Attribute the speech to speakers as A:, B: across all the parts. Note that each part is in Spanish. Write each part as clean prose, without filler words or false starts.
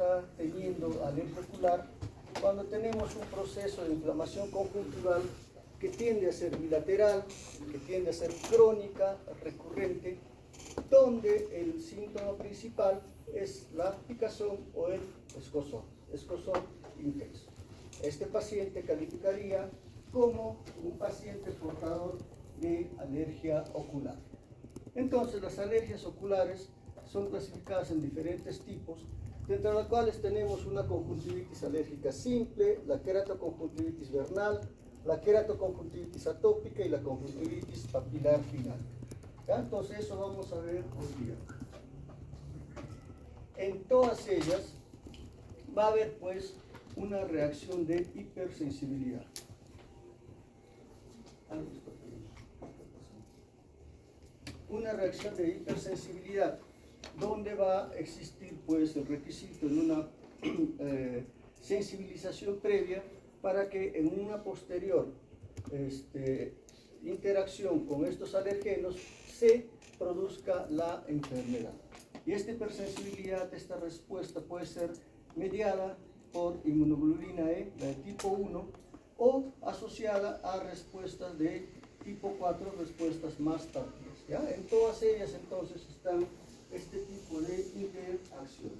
A: está teniendo alergia ocular cuando tenemos un proceso de inflamación conjuntival que tiende a ser bilateral, que tiende a ser crónica, recurrente, donde el síntoma principal es la picazón o el escozor intenso. Este paciente calificaría como un paciente portador de alergia ocular. Entonces, las alergias oculares son clasificadas en diferentes tipos, dentro de las cuales tenemos una conjuntivitis alérgica simple, la queratoconjuntivitis vernal, la queratoconjuntivitis atópica y la conjuntivitis papilar final. ¿Ya? Entonces, eso vamos a ver hoy día. En todas ellas va a haber pues una reacción de hipersensibilidad. Una reacción de hipersensibilidad, donde va a existir pues el requisito de una sensibilización previa para que en una posterior interacción con estos alergenos se produzca la enfermedad. Y esta hipersensibilidad, esta respuesta puede ser mediada por inmunoglobulina E, la de tipo 1, o asociada a respuestas de tipo 4, respuestas más tardías. ¿Ya? En todas ellas entonces están este tipo de interacciones.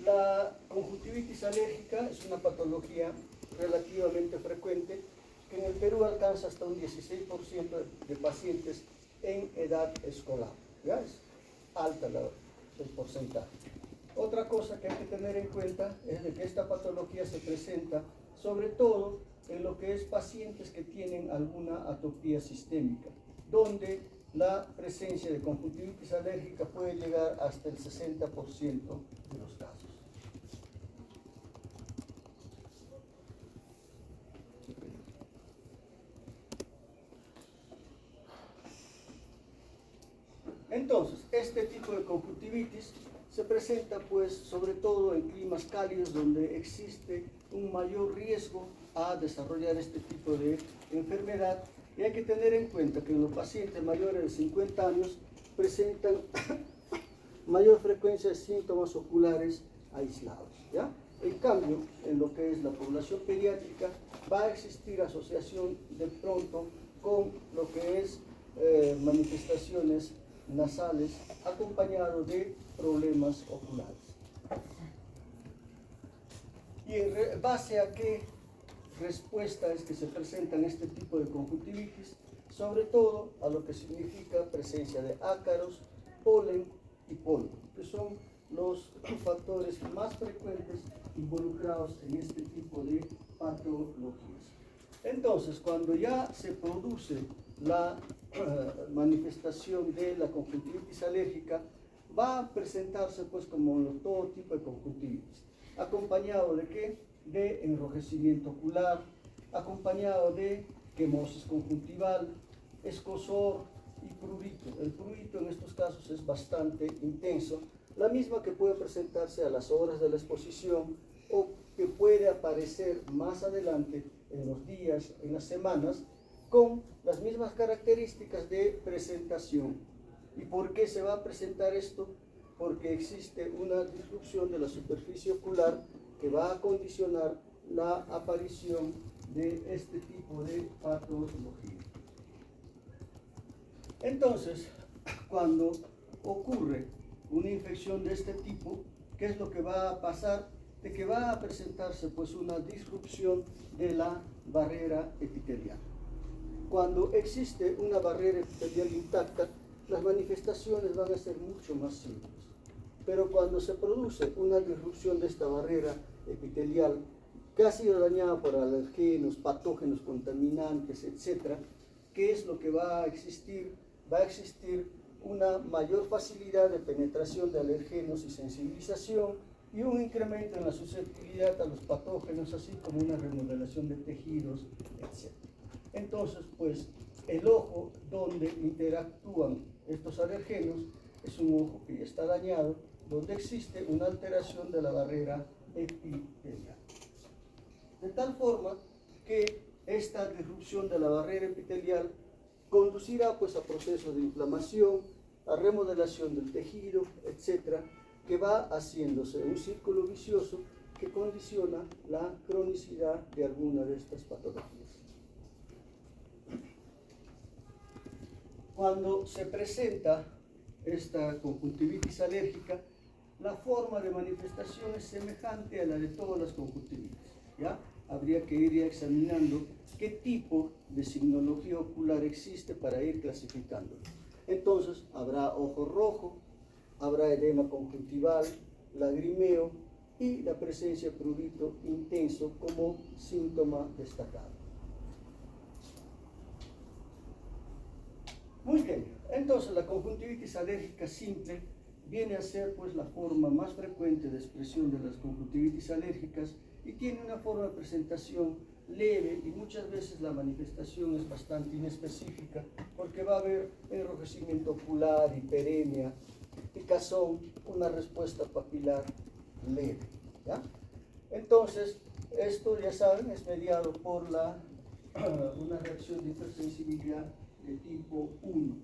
A: La conjuntivitis alérgica es una patología relativamente frecuente que en el Perú alcanza hasta un 16% de pacientes en edad escolar. ¿Ya? Es alta el porcentaje. Otra cosa que hay que tener en cuenta es de que esta patología se presenta sobre todo en lo que es pacientes que tienen alguna atopía sistémica, donde la presencia de conjuntivitis alérgica puede llegar hasta el 60% de los casos. Entonces, este tipo de conjuntivitis se presenta pues sobre todo en climas cálidos donde existe un mayor riesgo a desarrollar este tipo de enfermedad, y hay que tener en cuenta que los pacientes mayores de 50 años presentan mayor frecuencia de síntomas oculares aislados. ¿Ya? En cambio, en lo que es la población pediátrica va a existir asociación de pronto con lo que es manifestaciones nasales acompañado de problemas oculares. ¿Y en base a qué respuesta es que se presentan este tipo de conjuntivitis? Sobre todo a lo que significa presencia de ácaros, polen y polvo, que son los factores más frecuentes involucrados en este tipo de patologías. Entonces, cuando ya se produce la manifestación de la conjuntivitis alérgica, va a presentarse pues como todo tipo de conjuntivitis, acompañado de ¿qué? De enrojecimiento ocular, acompañado de quemosis conjuntival, escozor y prurito. El prurito en estos casos es bastante intenso, la misma que puede presentarse a las horas de la exposición o que puede aparecer más adelante en los días, en las semanas, con las mismas características de presentación. ¿Y por qué se va a presentar esto? Porque existe una disrupción de la superficie ocular que va a condicionar la aparición de este tipo de patología. Entonces, cuando ocurre una infección de este tipo, ¿qué es lo que va a pasar? De que va a presentarse pues una disrupción de la barrera epitelial. Cuando existe una barrera epitelial intacta, las manifestaciones van a ser mucho más simples. Pero cuando se produce una disrupción de esta barrera epitelial que ha sido dañada por alergenos, patógenos, contaminantes, etc., ¿qué es lo que va a existir? Va a existir una mayor facilidad de penetración de alergenos y sensibilización y un incremento en la susceptibilidad a los patógenos, así como una remodelación de tejidos, etc. Entonces, pues, el ojo donde interactúan estos alergenos es un ojo que ya está dañado, donde existe una alteración de la barrera epitelial. De tal forma que esta disrupción de la barrera epitelial conducirá pues a procesos de inflamación, a remodelación del tejido, etc. que va haciéndose un círculo vicioso que condiciona la cronicidad de alguna de estas patologías. Cuando se presenta esta conjuntivitis alérgica, la forma de manifestación es semejante a la de todas las conjuntivitis, ¿ya? Habría que ir ya examinando qué tipo de signología ocular existe para ir clasificándolo. Entonces, habrá ojo rojo, habrá edema conjuntival, lagrimeo y la presencia de prurito intenso como síntoma destacado. Muy bien, entonces la conjuntivitis alérgica simple viene a ser pues la forma más frecuente de expresión de las conjuntivitis alérgicas y tiene una forma de presentación leve y muchas veces la manifestación es bastante inespecífica porque va a haber enrojecimiento ocular, hiperemia, picazón, una respuesta papilar leve, ¿ya? Entonces, esto ya saben es mediado por una reacción de hipersensibilidad de tipo 1.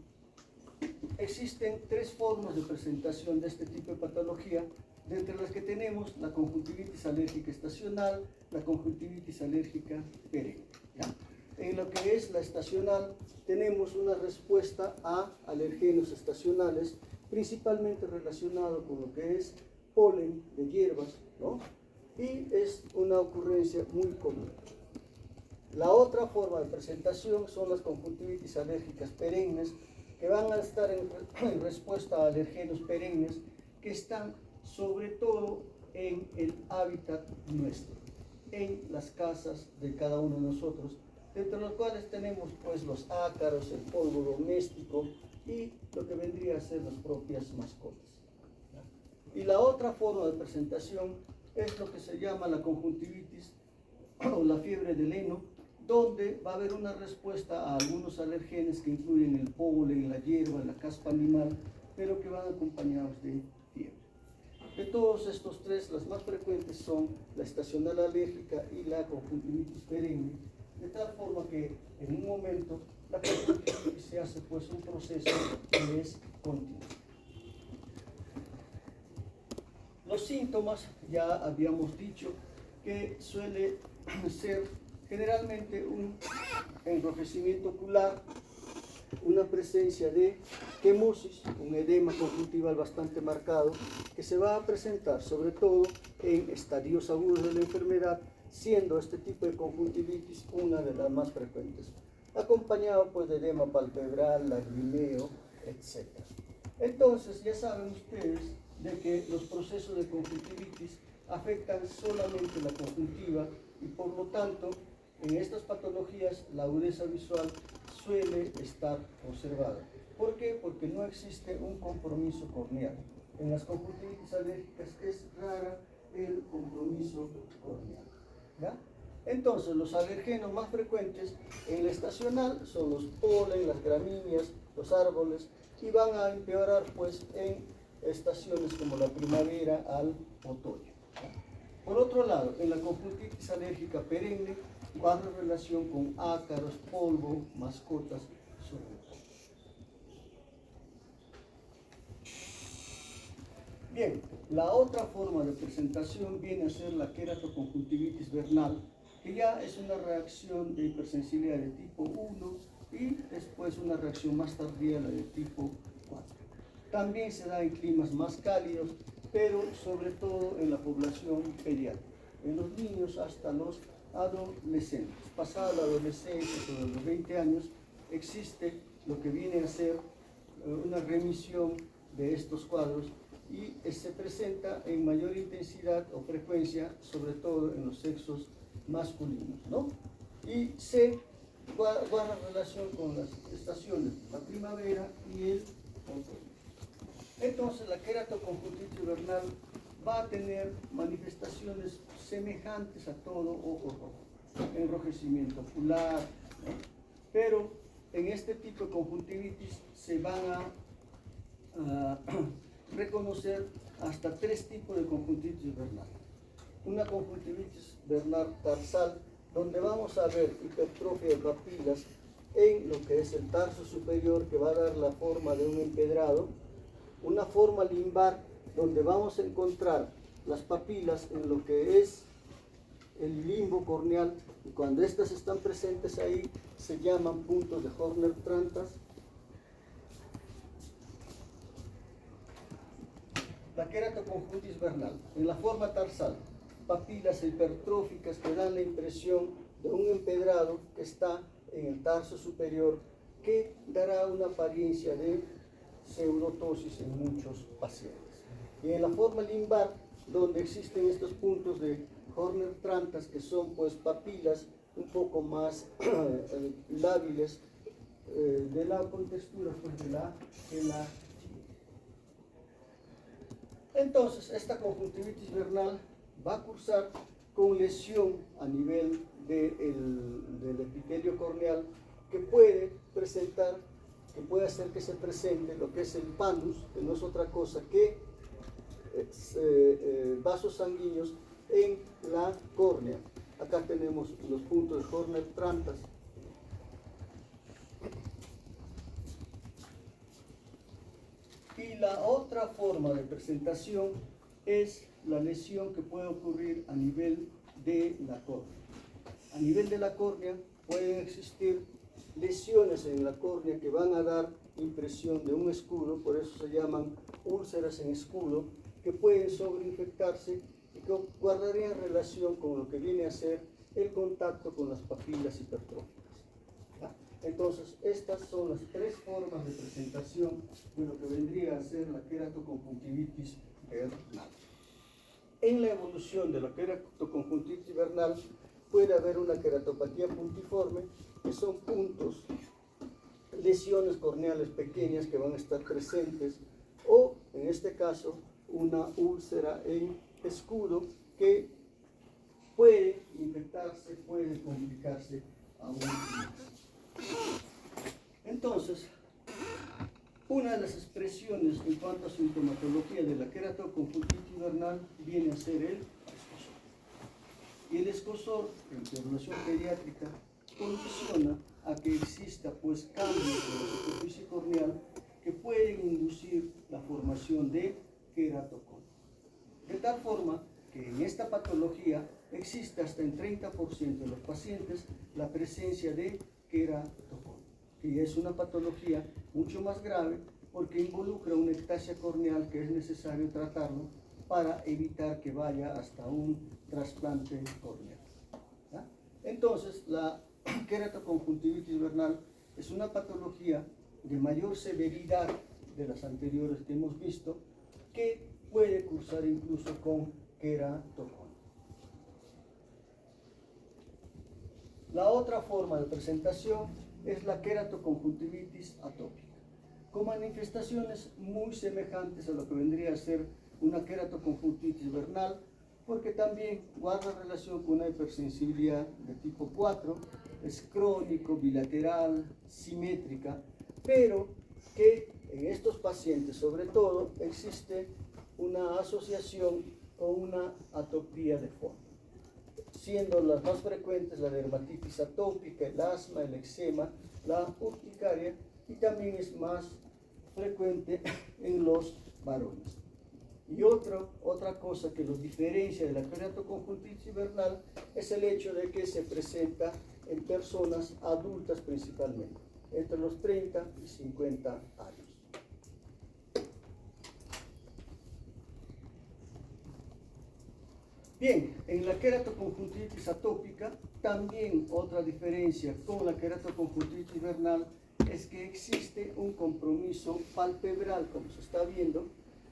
A: Existen tres formas de presentación de este tipo de patología, de entre las que tenemos la conjuntivitis alérgica estacional, la conjuntivitis alérgica perenne, ¿ya? En lo que es la estacional, tenemos una respuesta a alergenos estacionales, principalmente relacionado con lo que es polen de hierbas, ¿no? Y es una ocurrencia muy común. La otra forma de presentación son las conjuntivitis alérgicas perennes, que van a estar en respuesta a alergenos perennes que están sobre todo en el hábitat nuestro, en las casas de cada uno de nosotros, entre los cuales tenemos pues los ácaros, el polvo doméstico y lo que vendría a ser las propias mascotas. Y la otra forma de presentación es lo que se llama la conjuntivitis o la fiebre del heno, donde va a haber una respuesta a algunos alergenes que incluyen el polen, la hierba, la caspa animal, pero que van acompañados de fiebre. De todos estos tres, las más frecuentes son la estacional alérgica y la conjuntivitis perenne, de tal forma que en un momento la conjuntivitis se hace pues un proceso que es continuo. Los síntomas, ya habíamos dicho que suele ser generalmente un enrojecimiento ocular, una presencia de quemosis, un edema conjuntival bastante marcado, que se va a presentar sobre todo en estadios agudos de la enfermedad, siendo este tipo de conjuntivitis una de las más frecuentes, acompañado pues de edema palpebral, lagrimeo, etc. Entonces ya saben ustedes de que los procesos de conjuntivitis afectan solamente la conjuntiva y por lo tanto en estas patologías la agudeza visual suele estar conservada. ¿Por qué? Porque no existe un compromiso corneal. En las conjuntivitis alérgicas es rara el compromiso corneal, ¿ya? Entonces, los alergenos más frecuentes en la estacional son los polen, las gramíneas, los árboles, y van a empeorar pues en estaciones como la primavera al otoño. Por otro lado, en la conjuntivitis alérgica perenne guarda relación con ácaros, polvo, mascotas, sobre todo. Bien, la otra forma de presentación viene a ser la queratoconjuntivitis vernal, que ya es una reacción de hipersensibilidad de tipo 1 y después una reacción más tardía, la de tipo 4. También se da en climas más cálidos, pero sobre todo en la población pediátrica, en los niños hasta los adolescentes. Pasada la adolescencia, sobre los 20 años, existe lo que viene a ser una remisión de estos cuadros y se presenta en mayor intensidad o frecuencia, sobre todo en los sexos masculinos, ¿no? Y se guarda relación con las estaciones, la primavera y el otoño. Entonces, la queratoconjuntivitis vernal va a tener manifestaciones semejantes a todo ojo rojo, enrojecimiento ocular, ¿no? Pero en este tipo de conjuntivitis se van a reconocer hasta tres tipos de conjuntivitis vernal. Una conjuntivitis vernal tarsal, donde vamos a ver hipertrofia de papilas en lo que es el tarso superior, que va a dar la forma de un empedrado, una forma limbar donde vamos a encontrar las papilas en lo que es el limbo corneal, y cuando estas están presentes ahí se llaman puntos de Horner-Trantas. La queratoconjuntivitis vernal, en la forma tarsal, papilas hipertróficas que dan la impresión de un empedrado que está en el tarso superior, que dará una apariencia de pseudotosis en muchos pacientes. Y en la forma limbar, donde existen estos puntos de Horner-Trantas, que son pues papilas un poco más lábiles, de la contextura pues de la Entonces, esta conjuntivitis vernal va a cursar con lesión a nivel del epitelio corneal, que puede hacer que se presente lo que es el panus, que no es otra cosa que vasos sanguíneos en la córnea. Acá tenemos los puntos de Horner-Trantas. Y la otra forma de presentación es la lesión que puede ocurrir a nivel de la córnea. A nivel de la córnea pueden existir lesiones en la córnea que van a dar impresión de un escudo, por eso se llaman úlceras en escudo, que pueden sobreinfectarse y que guardarían relación con lo que viene a ser el contacto con las papilas hipertróficas. Entonces, estas son las tres formas de presentación de lo que vendría a ser la queratoconjuntivitis vernal. En la evolución de la queratoconjuntivitis vernal puede haber una queratopatía puntiforme, que son puntos, lesiones corneales pequeñas que van a estar presentes, o en este caso una úlcera en escudo que puede infectarse, puede complicarse aún más. Entonces, una de las expresiones en cuanto a sintomatología de la queratoconjuntivitis vernal viene a ser el escozor. Y el escozor, en población pediátrica, condiciona a que exista pues cambios de la superficie corneal que pueden inducir la formación de queratocon. De tal forma que en esta patología existe hasta en 30% de los pacientes la presencia de queratocon, que es una patología mucho más grave porque involucra una ectasia corneal que es necesario tratarlo para evitar que vaya hasta un trasplante corneal. ¿Ya? Entonces, la queratoconjuntivitis vernal es una patología de mayor severidad de las anteriores que hemos visto, que puede cursar incluso con queratocon. La otra forma de presentación es la queratoconjuntivitis atópica, con manifestaciones muy semejantes a lo que vendría a ser una queratoconjuntivitis vernal, porque también guarda relación con una hipersensibilidad de tipo 4, es crónico, bilateral, simétrica, pero que en estos pacientes sobre todo existe una asociación con una atopía de fondo, siendo las más frecuentes la dermatitis atópica, el asma, el eczema, la urticaria, y también es más frecuente en los varones. Y otra cosa que los diferencia de la queratoconjuntivitis vernal es el hecho de que se presenta en personas adultas principalmente, entre los 30 y 50 años. Bien, en la queratoconjuntivitis atópica, también otra diferencia con la queratoconjuntivitis vernal es que existe un compromiso palpebral, como se está viendo,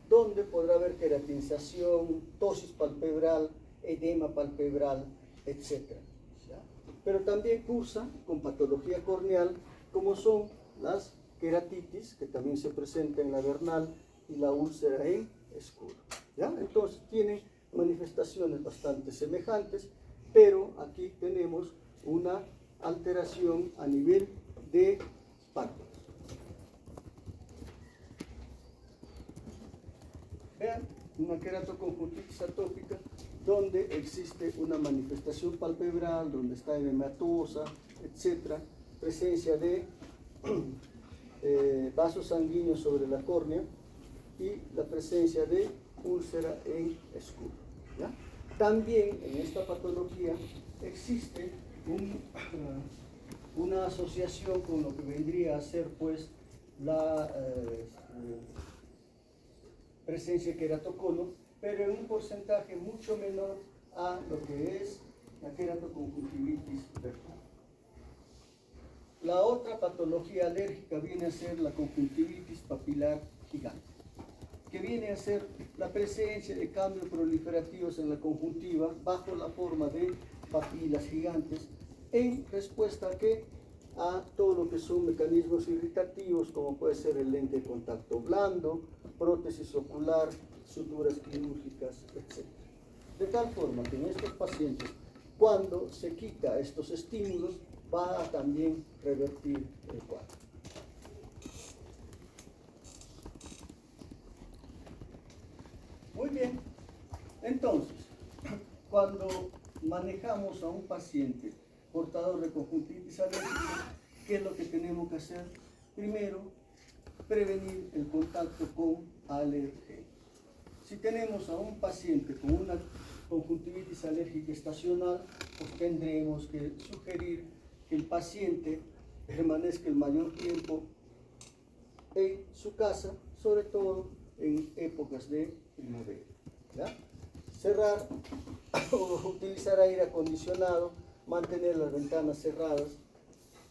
A: donde podrá haber queratinización, tosis palpebral, edema palpebral, etc. ¿Ya? Pero también cursa con patología corneal, como son las queratitis, que también se presenta en la vernal, y la úlcera en escudo. ¿Ya? Entonces tienen manifestaciones bastante semejantes, pero aquí tenemos una alteración a nivel de párpados. Vean, una queratoconjuntivitis atópica donde existe una manifestación palpebral, donde está edematosa, etc., presencia de vasos sanguíneos sobre la córnea y la presencia de úlcera en escudo. ¿Ya? También en esta patología existe una asociación con lo que vendría a ser pues la presencia de queratocono, pero en un porcentaje mucho menor a lo que es la queratoconjuntivitis vertical. La otra patología alérgica viene a ser la conjuntivitis papilar gigante, que viene a ser la presencia de cambios proliferativos en la conjuntiva bajo la forma de papilas gigantes en respuesta a todo lo que son mecanismos irritativos, como puede ser el lente de contacto blando, prótesis ocular, suturas quirúrgicas, etc. De tal forma que en estos pacientes, cuando se quita estos estímulos, va a también revertir el cuadro. Muy bien, entonces, cuando manejamos a un paciente portador de conjuntivitis alérgica, ¿qué es lo que tenemos que hacer? Primero, prevenir el contacto con alergénicos. Si tenemos a un paciente con una conjuntivitis alérgica estacional, pues tendremos que sugerir que el paciente permanezca el mayor tiempo en su casa, sobre todo en épocas de primavera. ¿Ya? Cerrar o utilizar aire acondicionado, mantener las ventanas cerradas,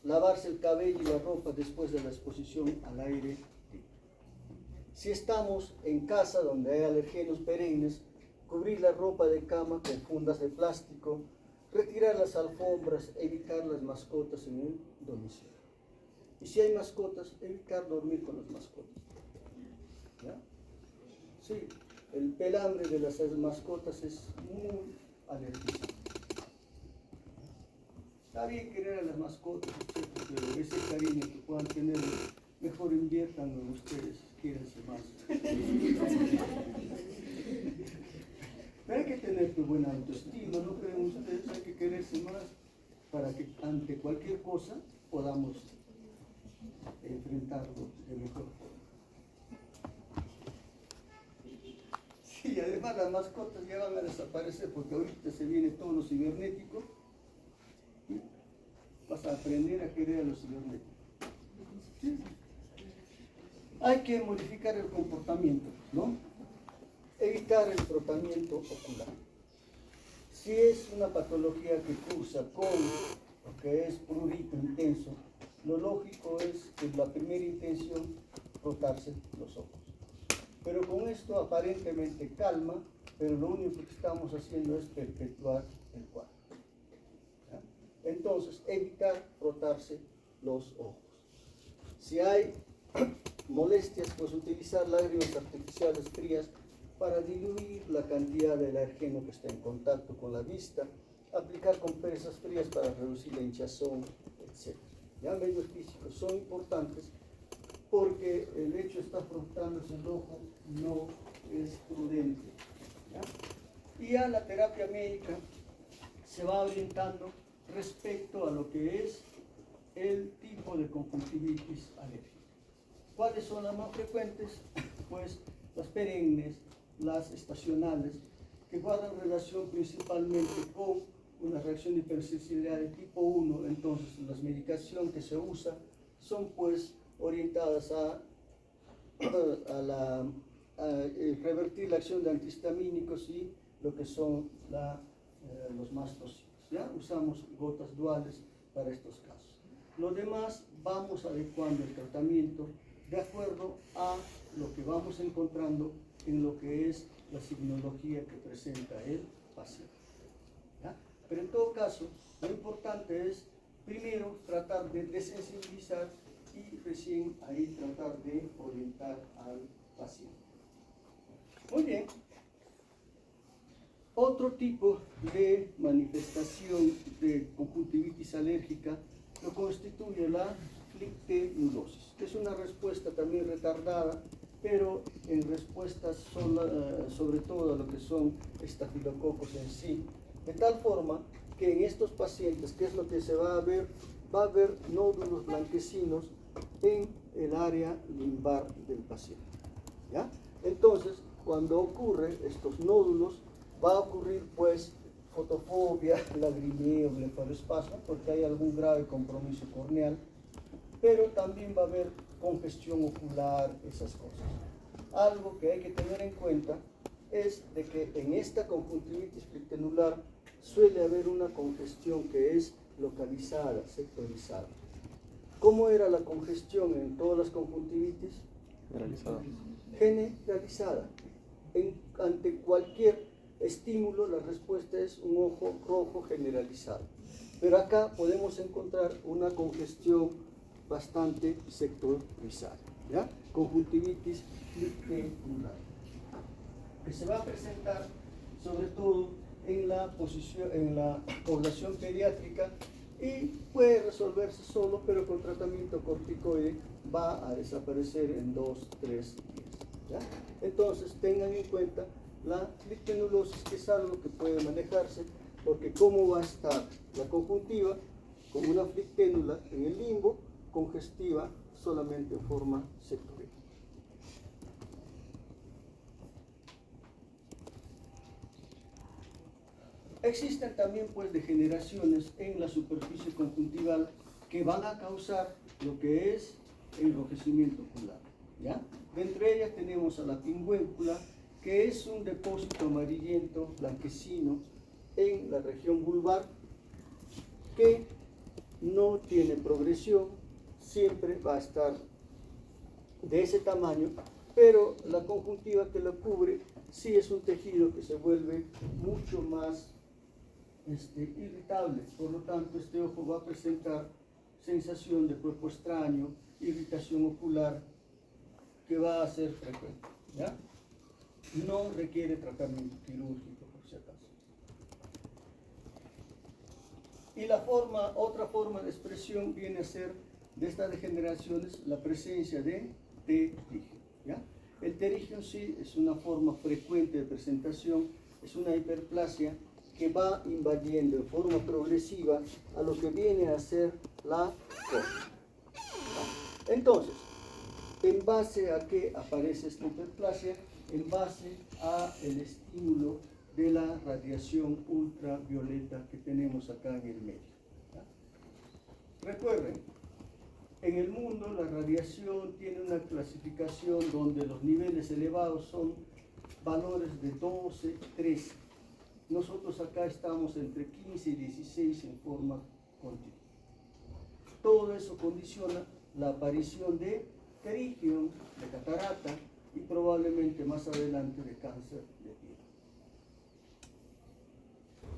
A: lavarse el cabello y la ropa después de la exposición al aire libre. Si estamos en casa donde hay alergenos perennes, cubrir la ropa de cama con fundas de plástico, retirar las alfombras, evitar las mascotas en el domicilio. Y si hay mascotas, evitar dormir con las mascotas. ¿Ya? Sí, el pelambre de las mascotas es muy alérgico. Está bien querer a las mascotas, pero ese cariño que puedan tener, mejor inviertan en ustedes, quírense más. Pero hay que tener buena autoestima, ¿no creen ustedes? Hay que quererse más para que ante cualquier cosa podamos enfrentarlo de mejor forma. Sí, además las mascotas ya van a desaparecer porque ahorita se viene todo lo cibernético. Vas a aprender a querer a los cibernéticos. ¿Sí? Hay que modificar el comportamiento, ¿no? Evitar el frotamiento ocular. Si es una patología que cursa con lo que es prurito intenso, lo lógico es que la primera intención frotarse los ojos. Pero con esto aparentemente calma, pero lo único que estamos haciendo es perpetuar el cuadro. ¿Ya? Entonces, evitar frotarse los ojos. Si hay molestias, pues utilizar lágrimas artificiales frías para diluir la cantidad del alergeno que está en contacto con la vista, aplicar compresas frías para reducir la hinchazón, etc. Ya medios físicos son importantes porque el hecho de estar frotándose el ojo no es prudente. ¿Ya? Y a la terapia médica se va orientando respecto a lo que es el tipo de conjuntivitis alérgica. ¿Cuáles son las más frecuentes? Pues las perennes, las estacionales, que guardan relación principalmente con una reacción de hipersensibilidad de tipo 1. Entonces las medicaciones que se usan son pues orientadas a revertir la acción de antihistamínicos y lo que son los más tóxicos. ¿Ya? Usamos gotas duales para estos casos. Lo demás vamos adecuando el tratamiento de acuerdo a lo que vamos encontrando en lo que es la signología que presenta el paciente. ¿Ya? Pero en todo caso, lo importante es primero tratar de desensibilizar y recién ahí tratar de orientar al paciente. Muy bien. Otro tipo de manifestación de conjuntivitis alérgica lo constituye la flictenulosis, que es una respuesta también retardada, pero en respuestas sobre todo a lo que son estafilococos en sí, de tal forma que en estos pacientes, ¿qué es lo que se va a ver? Va a haber nódulos blanquecinos en el área lumbar del paciente. ¿Ya? Entonces, cuando ocurre estos nódulos, va a ocurrir pues fotofobia, lagrimeo, blefaroespasmo, porque hay algún grave compromiso corneal, pero también va a haber congestión ocular, esas cosas. Algo que hay que tener en cuenta es de que en esta conjuntivitis flictenular suele haber una congestión que es localizada, sectorizada. ¿Cómo era la congestión en todas las conjuntivitis?
B: Generalizada.
A: Generalizada. Ante cualquier estímulo, la respuesta es un ojo rojo generalizado. Pero acá podemos encontrar una congestión bastante sectorizada, ¿ya? Conjuntivitis flictenular, que se va a presentar sobre todo en la población pediátrica y puede resolverse solo, pero con tratamiento corticoide va a desaparecer en 2-3 días, ¿ya? Entonces tengan en cuenta la flictenulosis, que es algo que puede manejarse, porque cómo va a estar la conjuntiva con una flicténula en el limbo, congestiva solamente en forma sectorial. Existen también pues degeneraciones en la superficie conjuntival que van a causar lo que es enrojecimiento ocular, ¿ya? De entre ellas tenemos a la pingüéncula, que es un depósito amarillento blanquecino en la región vulvar, que no tiene progresión, siempre va a estar de ese tamaño, pero la conjuntiva que lo cubre sí es un tejido que se vuelve mucho más irritable. Por lo tanto, este ojo va a presentar sensación de cuerpo extraño, irritación ocular, que va a ser frecuente, ¿ya? No requiere tratamiento quirúrgico, por si acaso. Y otra forma de expresión viene a ser de estas degeneraciones la presencia de pterigio, ¿ya? El pterigio sí es una forma frecuente de presentación, es una hiperplasia que va invadiendo en forma progresiva a lo que viene a ser la córnea. Entonces, ¿en base a qué aparece esta hiperplasia? En base a el estímulo de la radiación ultravioleta que tenemos acá en el medio, ¿ya? Recuerden, en el mundo la radiación tiene una clasificación donde los niveles elevados son valores de 12, 13. Nosotros acá estamos entre 15 y 16 en forma continua. Todo eso condiciona la aparición de pterigio, de catarata y probablemente más adelante de cáncer de piel.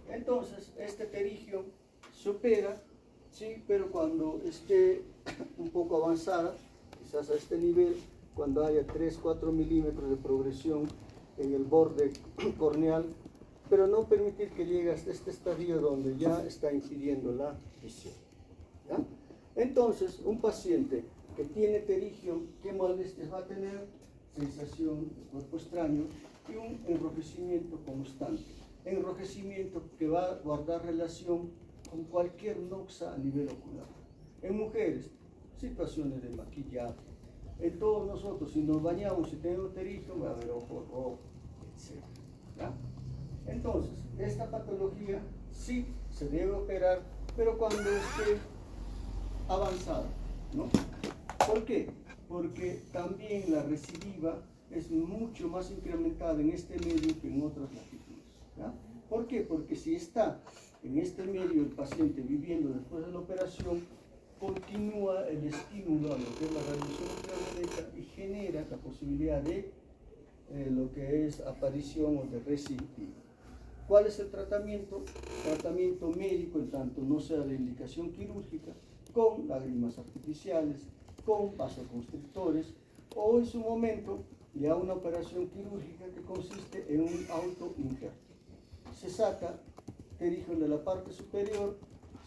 A: Entonces, este pterigio se opera, sí, pero cuando esté un poco avanzada, quizás a este nivel, cuando haya 3-4 milímetros de progresión en el borde corneal, pero no permitir que llegue hasta este estadio donde ya está impidiendo la visión, ¿ya? Entonces, un paciente que tiene pterigio, ¿qué molestias va a tener? Sensación de cuerpo extraño y un enrojecimiento constante. Enrojecimiento que va a guardar relación con cualquier noxa a nivel ocular. En mujeres, situaciones de maquillaje. En todos nosotros, si nos bañamos y tenemos pterigio, va a haber ojo rojo, etc., ¿ya? Entonces, esta patología sí se debe operar, pero cuando esté avanzada, ¿no? ¿Por qué? Porque también la recidiva es mucho más incrementada en este medio que en otras latitudes, ¿ya? ¿Por qué? Porque si está en este medio el paciente viviendo después de la operación, continúa el estímulo a lo que es la radiación ultravioleta y genera la posibilidad de lo que es aparición o de recidiva. ¿Cuál es el tratamiento? Tratamiento médico, en tanto no sea de indicación quirúrgica, con lágrimas artificiales, con vasoconstrictores, o en su momento ya una operación quirúrgica que consiste en un autoinjerto. Se saca pterigio de la parte superior,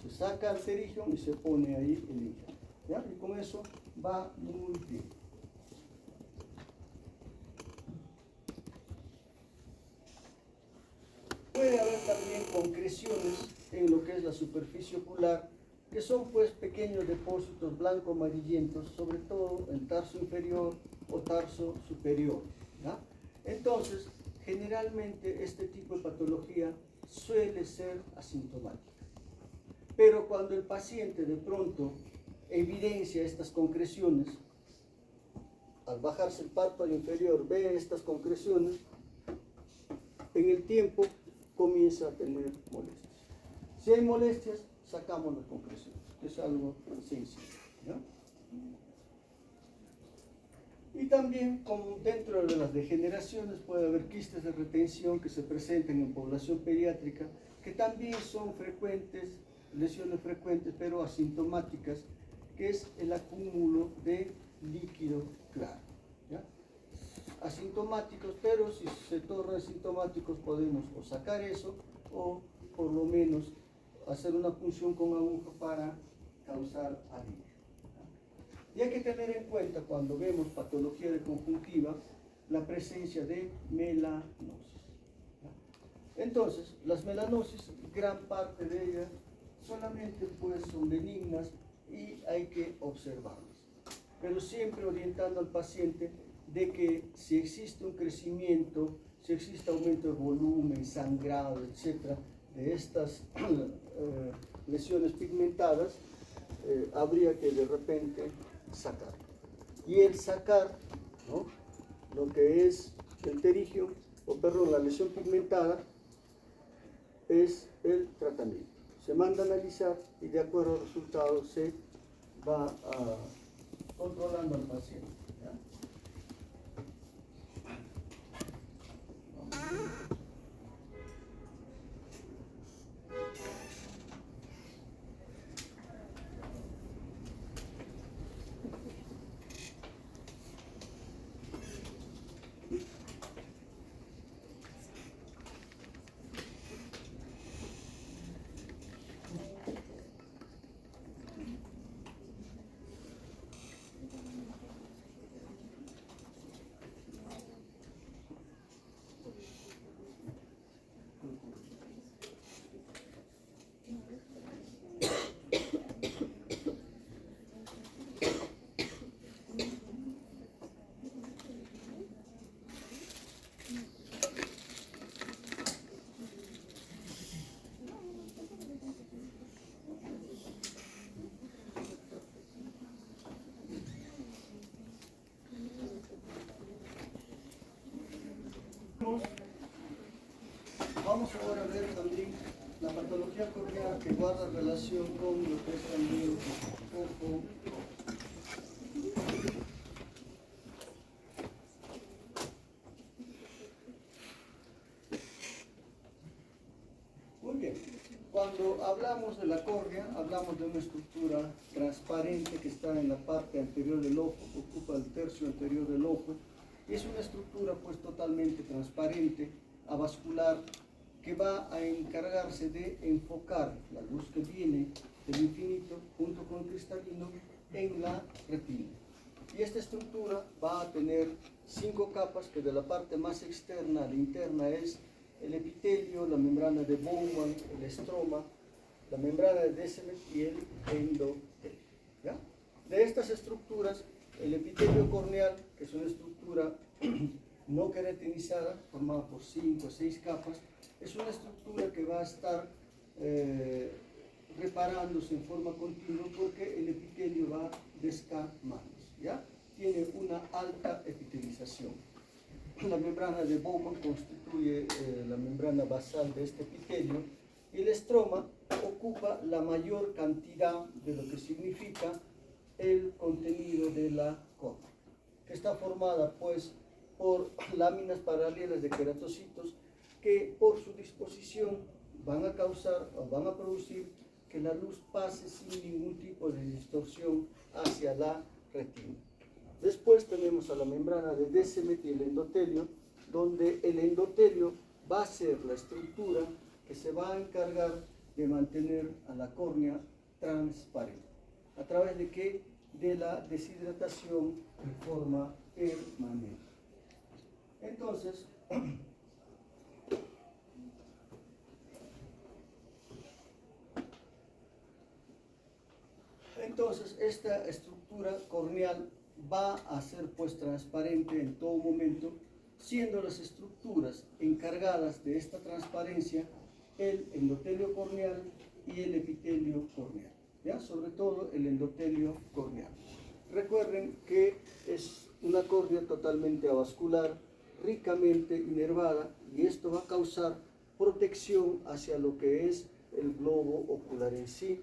A: se saca el pterigio y se pone ahí el injerto, ¿ya? Y con eso va muy bien. Puede haber también concreciones en lo que es la superficie ocular, que son pues pequeños depósitos blanco-amarillentos, sobre todo en tarso inferior o tarso superior, ¿ya? Entonces, generalmente este tipo de patología suele ser asintomática. Pero cuando el paciente de pronto evidencia estas concreciones, al bajarse el párpado inferior ve estas concreciones, en el tiempo comienza a tener molestias. Si hay molestias, sacamos las concreciones, que es algo sencillo, ¿no? Y también, como dentro de las degeneraciones, puede haber quistes de retención que se presentan en población pediátrica, que también son frecuentes, lesiones frecuentes, pero asintomáticas, que es el acúmulo de líquido claro, ¿ya? Asintomáticos, pero si se tornan sintomáticos podemos o sacar eso o por lo menos hacer una punción con aguja para causar alivio. Y hay que tener en cuenta cuando vemos patología de conjuntiva la presencia de melanosis. Entonces, las melanosis, gran parte de ellas solamente pues son benignas y hay que observarlas. Pero siempre orientando al paciente de que si existe un crecimiento, si existe aumento de volumen, sangrado, etc., de estas lesiones pigmentadas, habría que de repente sacar. Y el sacar, ¿no?, lo que es el terigio, o perdón, la lesión pigmentada, es el tratamiento. Se manda a analizar y de acuerdo al resultado se va controlando al paciente, ¿ya? Vamos ahora a ver también la patología corneal que guarda relación con lo que es también ojo. Muy bien, cuando hablamos de la córnea, hablamos de una estructura transparente que está en la parte anterior del ojo, ocupa el tercio anterior del ojo, y es una estructura pues totalmente transparente, avascular, que va a encargarse de enfocar la luz que viene del infinito junto con el cristalino en la retina. Y esta estructura va a tener 5 capas, que de la parte más externa a la interna es el epitelio, la membrana de Bowman, el estroma, la membrana de Descemet y el endotelio, ¿ya? De estas estructuras, el epitelio corneal, que es una estructura no queratinizada, formada por 5 o 6 capas, es una estructura que va a estar reparándose en forma continua porque el epitelio va descamándose, ¿ya? Tiene una alta epitelización. La membrana de Bowman constituye la membrana basal de este epitelio y el estroma ocupa la mayor cantidad de lo que significa el contenido de la córnea, que está formada pues por láminas paralelas de queratocitos que por su disposición van a causar o van a producir que la luz pase sin ningún tipo de distorsión hacia la retina. Después tenemos a la membrana de Descemet y el endotelio, donde el endotelio va a ser la estructura que se va a encargar de mantener a la córnea transparente. ¿A través de qué? De la deshidratación de forma permanente. Entonces, esta estructura corneal va a ser pues transparente en todo momento, siendo las estructuras encargadas de esta transparencia el endotelio corneal y el epitelio corneal, ¿ya? Sobre todo el endotelio corneal. Recuerden que es una córnea totalmente avascular, ricamente inervada, y esto va a causar protección hacia lo que es el globo ocular en sí.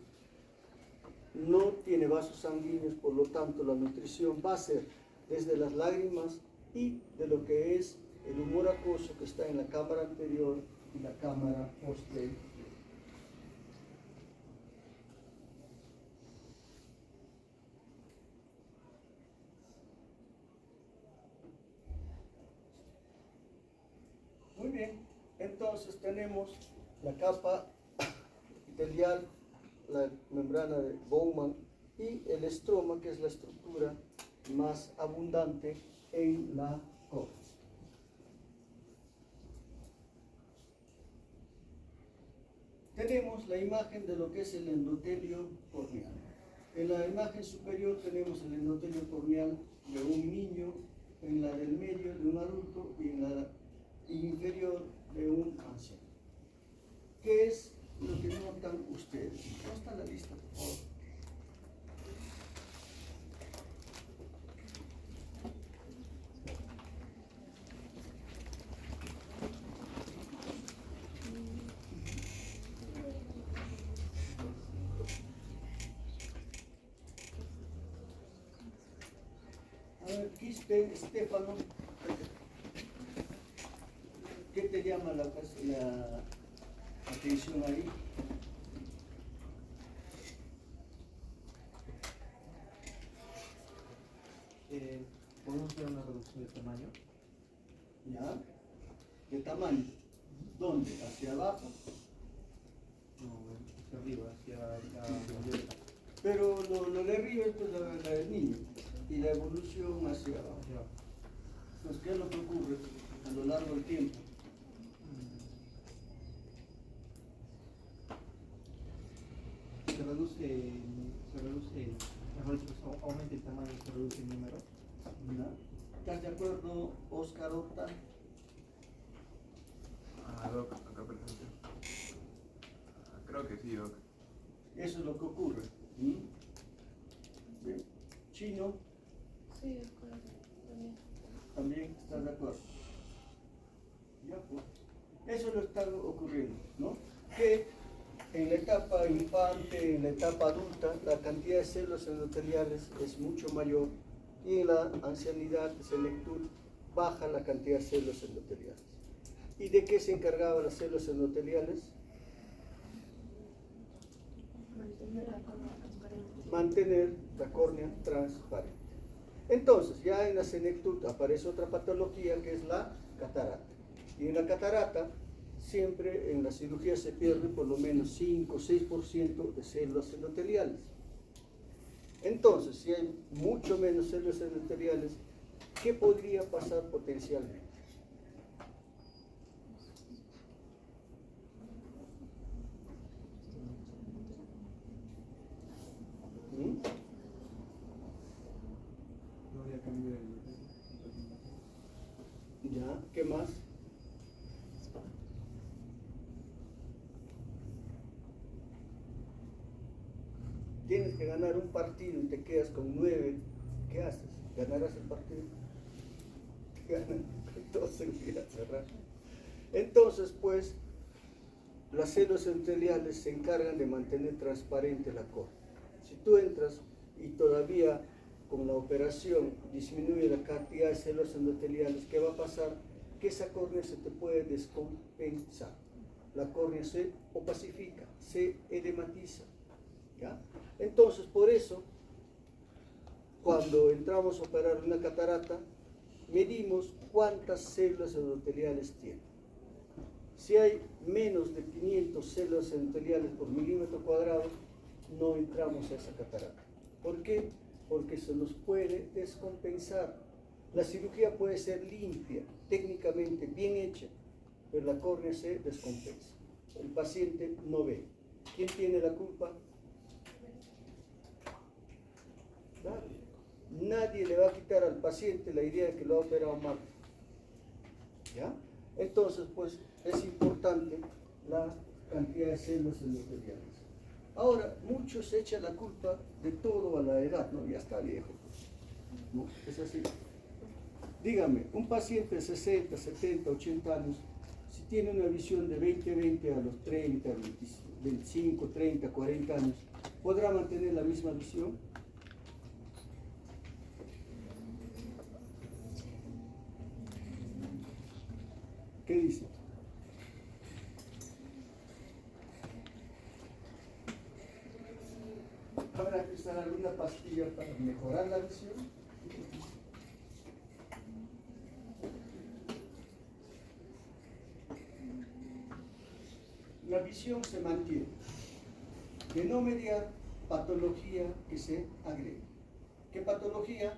A: No tiene vasos sanguíneos, por lo tanto la nutrición va a ser desde las lágrimas y de lo que es el humor acuoso que está en la cámara anterior y la cámara posterior. Muy bien, entonces tenemos la capa epitelial, la membrana de Bowman y el estroma, que es la estructura más abundante en la córnea. Tenemos la imagen de lo que es el endotelio corneal. En la imagen superior tenemos el endotelio corneal de un niño, en la del medio de un adulto y en la inferior de un anciano. ¿Qué es lo que notan ustedes? ¿Cómo está la lista, por favor? A ver, Quispe, Estefano, ¿qué te llama la atención ahí?
B: ¿Podemos ver una reducción de tamaño?
A: ¿Ya? ¿De tamaño? ¿Dónde? ¿Hacia abajo?
B: No, hacia arriba, hacia la derecha.
A: Pero lo de arriba es pues la del niño y la evolución hacia abajo. Entonces, ¿qué es lo que ocurre a lo largo del tiempo?
B: Mejor dicho, aumenta el tamaño y se reduce el número.
A: ¿Ya? ¿Estás de acuerdo, Oscar Horta?
C: Doc, acá presente. Creo que sí, Doc.
A: Eso es lo que ocurre. Bien. Chino,
D: Sí, de acuerdo. También.
A: también estás de acuerdo. Ya, pues. Eso lo está ocurriendo, ¿no? Que en la etapa infante, en la etapa adulta, la cantidad de células endoteliales es mucho mayor y en la ancianidad, senectud, baja la cantidad de células endoteliales. ¿Y de qué se encargaban las células endoteliales?
D: Mantener la córnea transparente.
A: Mantener la córnea transparente. Entonces, ya en la senectud aparece otra patología que es la catarata. Y en la catarata, siempre en la cirugía se pierde por lo menos 5 o 6% de células endoteliales. Entonces, si hay mucho menos células endoteliales, ¿qué podría pasar potencialmente?
B: No habría cambio de
A: ¿Ya? ¿Qué más? Tienes que ganar un partido y te quedas con 9. ¿Qué haces? ¿Ganarás el partido? Ganan. Entonces, voy a cerrar. Entonces, pues, las células endoteliales se encargan de mantener transparente la córnea. Si tú entras y todavía con la operación disminuye la cantidad de células endoteliales, ¿qué va a pasar? Que esa córnea se te puede descompensar. La córnea se opacifica, se edematiza. ¿Ya? Entonces, por eso, cuando entramos a operar una catarata, medimos cuántas células endoteliales tiene. Si hay menos de 500 células endoteliales por milímetro cuadrado, no entramos a esa catarata. ¿Por qué? Porque se nos puede descompensar. La cirugía puede ser limpia, técnicamente bien hecha, pero la córnea se descompensa. El paciente no ve. ¿Quién tiene la culpa? Nadie. Nadie le va a quitar al paciente la idea de que lo ha operado mal. ¿Ya? Entonces, pues es importante la cantidad de células endoteliales. Ahora, muchos echan la culpa de todo a la edad, ¿no? Ya está viejo. ¿No? Es así. Dígame, un paciente de 60, 70, 80 años, si tiene una visión de 20/20 a los 30, 25, 30, 40 años, ¿podrá mantener la misma visión? ¿Qué dice? ¿Habrá que usar alguna pastilla para mejorar la visión? La visión se mantiene, de no mediar patología que se agrega. ¿Qué patología?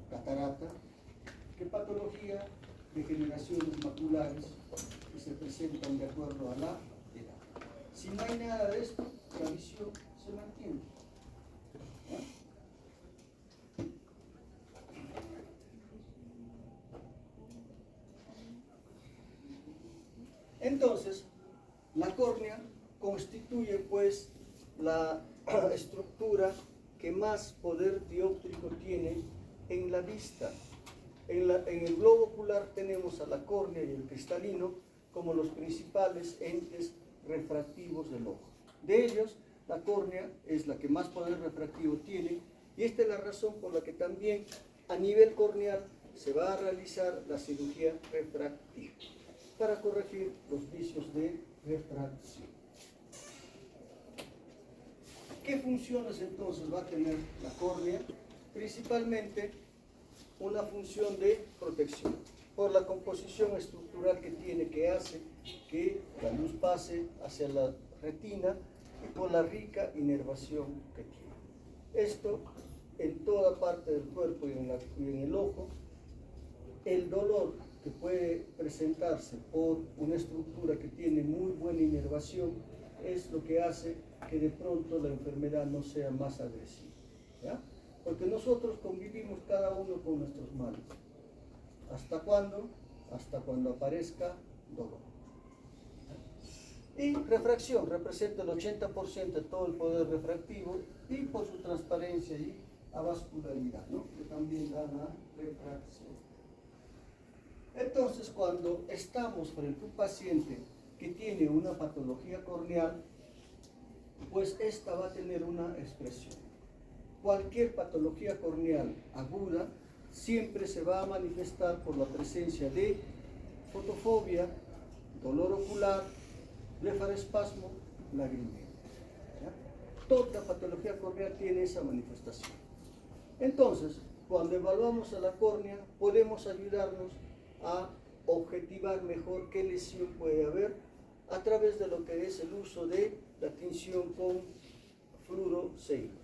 A: Catarata. ¿Qué patología? Degeneraciones maculares que se presentan de acuerdo a la edad. Si no hay nada de esto, la visión se mantiene. ¿Ya? Entonces, la córnea constituye pues la estructura que más poder dióptrico tiene en la vista. En el globo ocular tenemos a la córnea y el cristalino como los principales entes refractivos del ojo. De ellos, la córnea es la que más poder refractivo tiene y esta es la razón por la que también a nivel corneal se va a realizar la cirugía refractiva para corregir los vicios de refracción. ¿Qué funciones entonces va a tener la córnea? Principalmente una función de protección, por la composición estructural que tiene, que hace que la luz pase hacia la retina y por la rica inervación que tiene. Esto en toda parte del cuerpo y en el ojo, el dolor que puede presentarse por una estructura que tiene muy buena inervación es lo que hace que de pronto la enfermedad no sea más agresiva. ¿Ya? Porque nosotros convivimos cada uno con nuestros males. ¿Hasta cuándo? Hasta cuando aparezca dolor. Y refracción representa el 80% de todo el poder refractivo y por su transparencia y avascularidad, ¿no? Que también da la refracción. Entonces, cuando estamos frente a un paciente que tiene una patología corneal, pues esta va a tener una expresión. Cualquier patología corneal aguda siempre se va a manifestar por la presencia de fotofobia, dolor ocular, blefaroespasmo, lagrimeia. Toda patología corneal tiene esa manifestación. Entonces, cuando evaluamos a la córnea, podemos ayudarnos a objetivar mejor qué lesión puede haber a través de lo que es el uso de la tinción con fluoroseína.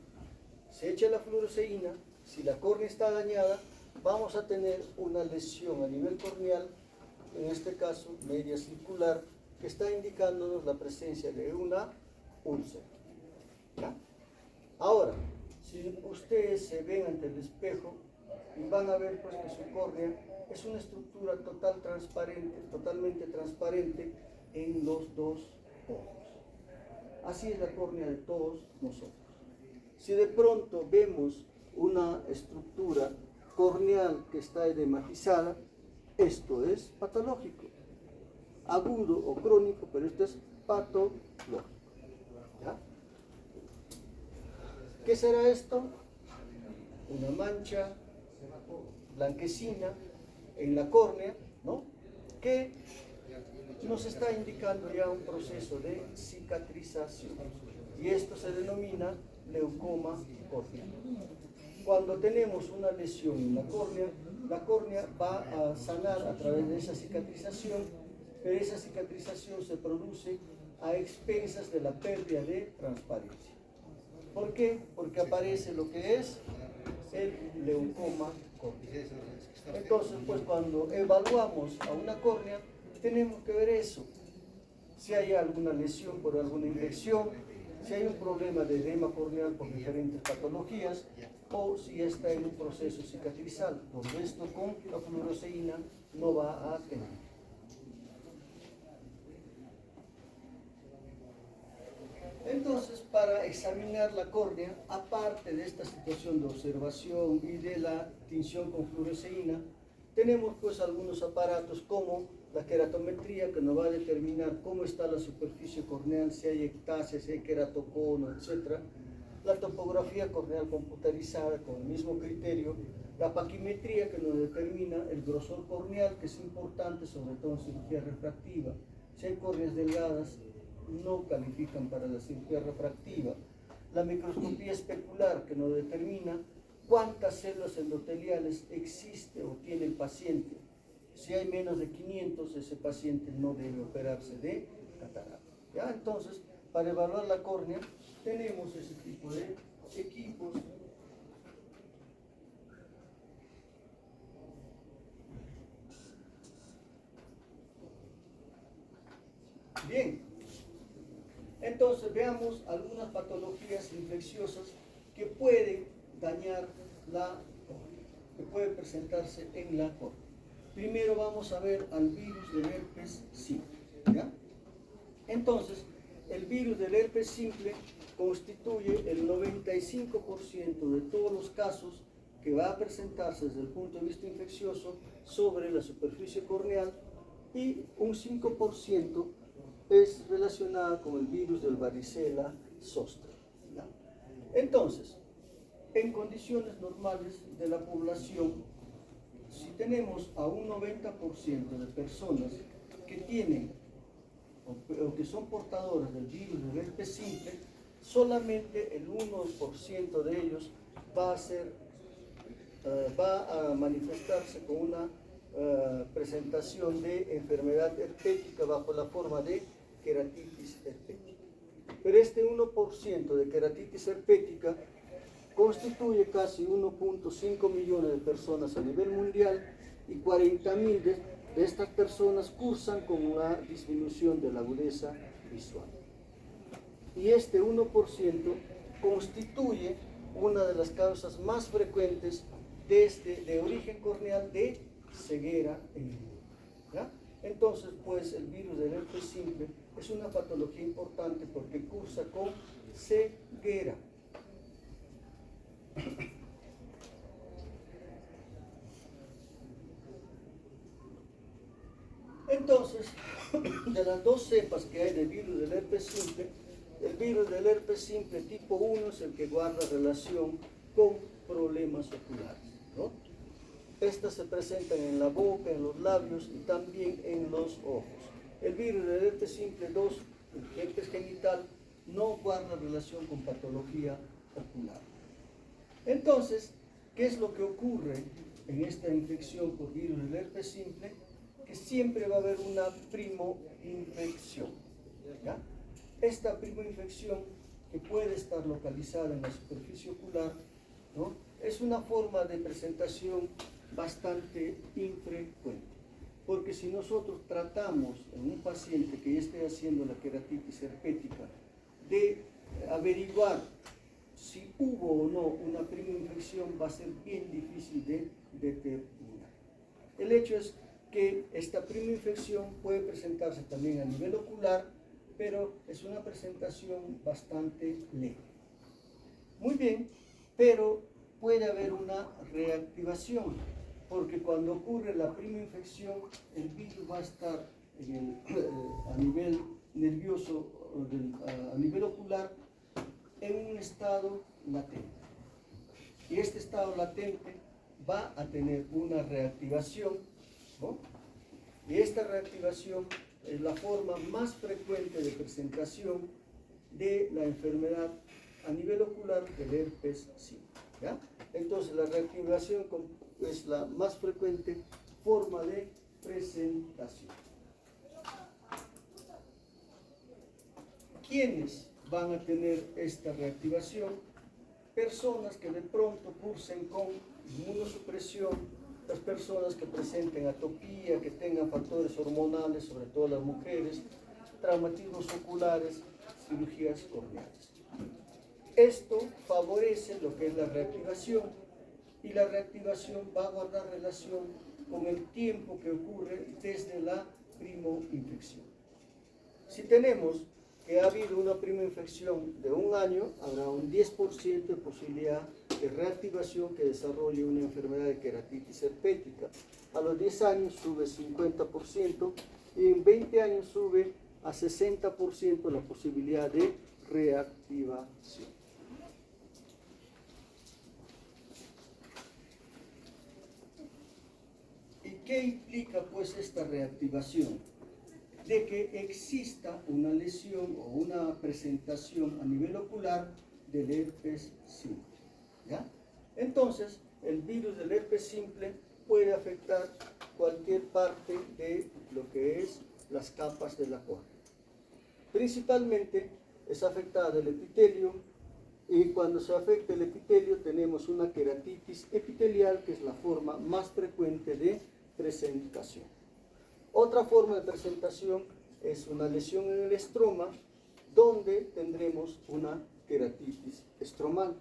A: Se echa la fluoroseína, si la córnea está dañada, vamos a tener una lesión a nivel corneal, en este caso media circular, que está indicándonos la presencia de una úlcera. ¿Ya? Ahora, si ustedes se ven ante el espejo, y van a ver pues que su córnea es una estructura totalmente transparente en los dos ojos. Así es la córnea de todos nosotros. Si de pronto vemos una estructura corneal que está edematizada, esto es patológico, agudo o crónico, pero esto es patológico. ¿Ya? ¿Qué será esto? Una mancha blanquecina en la córnea, ¿no? Que nos está indicando ya un proceso de cicatrización. Y esto se denomina leucoma córneal. Cuando tenemos una lesión en la córnea va a sanar a través de esa cicatrización, pero esa cicatrización se produce a expensas de la pérdida de transparencia. ¿Por qué? Porque aparece lo que es el leucoma córneal. Entonces, pues cuando evaluamos a una córnea, tenemos que ver eso. Si hay alguna lesión por alguna infección, si hay un problema de edema corneal por diferentes patologías, o si está en un proceso cicatrizal, donde esto con la fluoroseína no va a tener. Entonces, para examinar la córnea, aparte de esta situación de observación y de la tinción con fluoresceína, tenemos pues algunos aparatos como la queratometría, que nos va a determinar cómo está la superficie corneal, si hay ectasia, si hay queratocono, etc. La topografía corneal computarizada con el mismo criterio, la paquimetría, que nos determina el grosor corneal, que es importante sobre todo en cirugía refractiva. Si hay córneas delgadas, no califican para la cirugía refractiva. La microscopía especular, que nos determina cuántas células endoteliales existe o tiene el paciente. Si hay menos de 500, ese paciente no debe operarse de catarata. ¿Ya? Entonces, para evaluar la córnea, tenemos ese tipo de equipos. Bien, entonces veamos algunas patologías infecciosas que pueden dañar la córnea, que pueden presentarse en la córnea. Primero vamos a ver al virus del herpes simple, ¿ya? Entonces, el virus del herpes simple constituye el 95% de todos los casos que va a presentarse desde el punto de vista infeccioso sobre la superficie corneal, y un 5% es relacionada con el virus del varicela zoster, ¿ya? Entonces, en condiciones normales de la población, si tenemos a un 90% de personas que tienen o que son portadoras del virus del herpes simple, solamente el 1% de ellos va a manifestarse con una presentación de enfermedad herpética bajo la forma de queratitis herpética. Pero este 1% de queratitis herpética constituye casi 1.5 millones de personas a nivel mundial, y 40.000 de estas personas cursan con una disminución de la agudeza visual. Y este 1% constituye una de las causas más frecuentes de origen corneal de ceguera en el mundo, ¿ya? Entonces, pues el virus del herpes simple es una patología importante porque cursa con ceguera. Entonces, de las dos cepas que hay del virus del herpes simple, el virus del herpes simple tipo 1 es el que guarda relación con problemas oculares, ¿no? Estas se presentan en la boca, en los labios y también en los ojos. El virus del herpes simple 2, el herpes genital, no guarda relación con patología ocular. Entonces, ¿qué es lo que ocurre en esta infección por virus del herpes simple? Que siempre va a haber una primoinfección, ¿ya? Esta primoinfección, que puede estar localizada en la superficie ocular, ¿no?, es una forma de presentación bastante infrecuente, porque si nosotros tratamos en un paciente que ya esté haciendo la queratitis herpética de averiguar si hubo o no una primoinfección, va a ser bien difícil de determinar. El hecho es que esta primoinfección puede presentarse también a nivel ocular, pero es una presentación bastante leve. Muy bien, pero puede haber una reactivación, porque cuando ocurre la primoinfección, el virus va a estar a nivel nervioso, a nivel ocular, en un estado latente. Y este estado latente va a tener una reactivación, ¿no? Y esta reactivación es la forma más frecuente de presentación de la enfermedad a nivel ocular del herpes simple, ¿ya? Entonces, la reactivación es la más frecuente forma de presentación. ¿Quiénes van a tener esta reactivación? Personas que de pronto cursen con inmunosupresión, las personas que presenten atopía, que tengan factores hormonales, sobre todo las mujeres, traumatismos oculares, cirugías corneales. Esto favorece lo que es la reactivación, y la reactivación va a guardar relación con el tiempo que ocurre desde la primoinfección. Si tenemos que ha habido una primoinfección de 1 año, habrá un 10% de posibilidad de reactivación que desarrolle una enfermedad de queratitis herpética. A los 10 años sube 50% y en 20 años sube a 60% la posibilidad de reactivación. ¿Y qué implica pues esta reactivación? De que exista una lesión o una presentación a nivel ocular del herpes simple. ¿Ya? Entonces, el virus del herpes simple puede afectar cualquier parte de lo que es las capas de la córnea. Principalmente es afectada el epitelio, y cuando se afecta el epitelio tenemos una queratitis epitelial, que es la forma más frecuente de presentación. Otra forma de presentación es una lesión en el estroma, donde tendremos una queratitis estromal.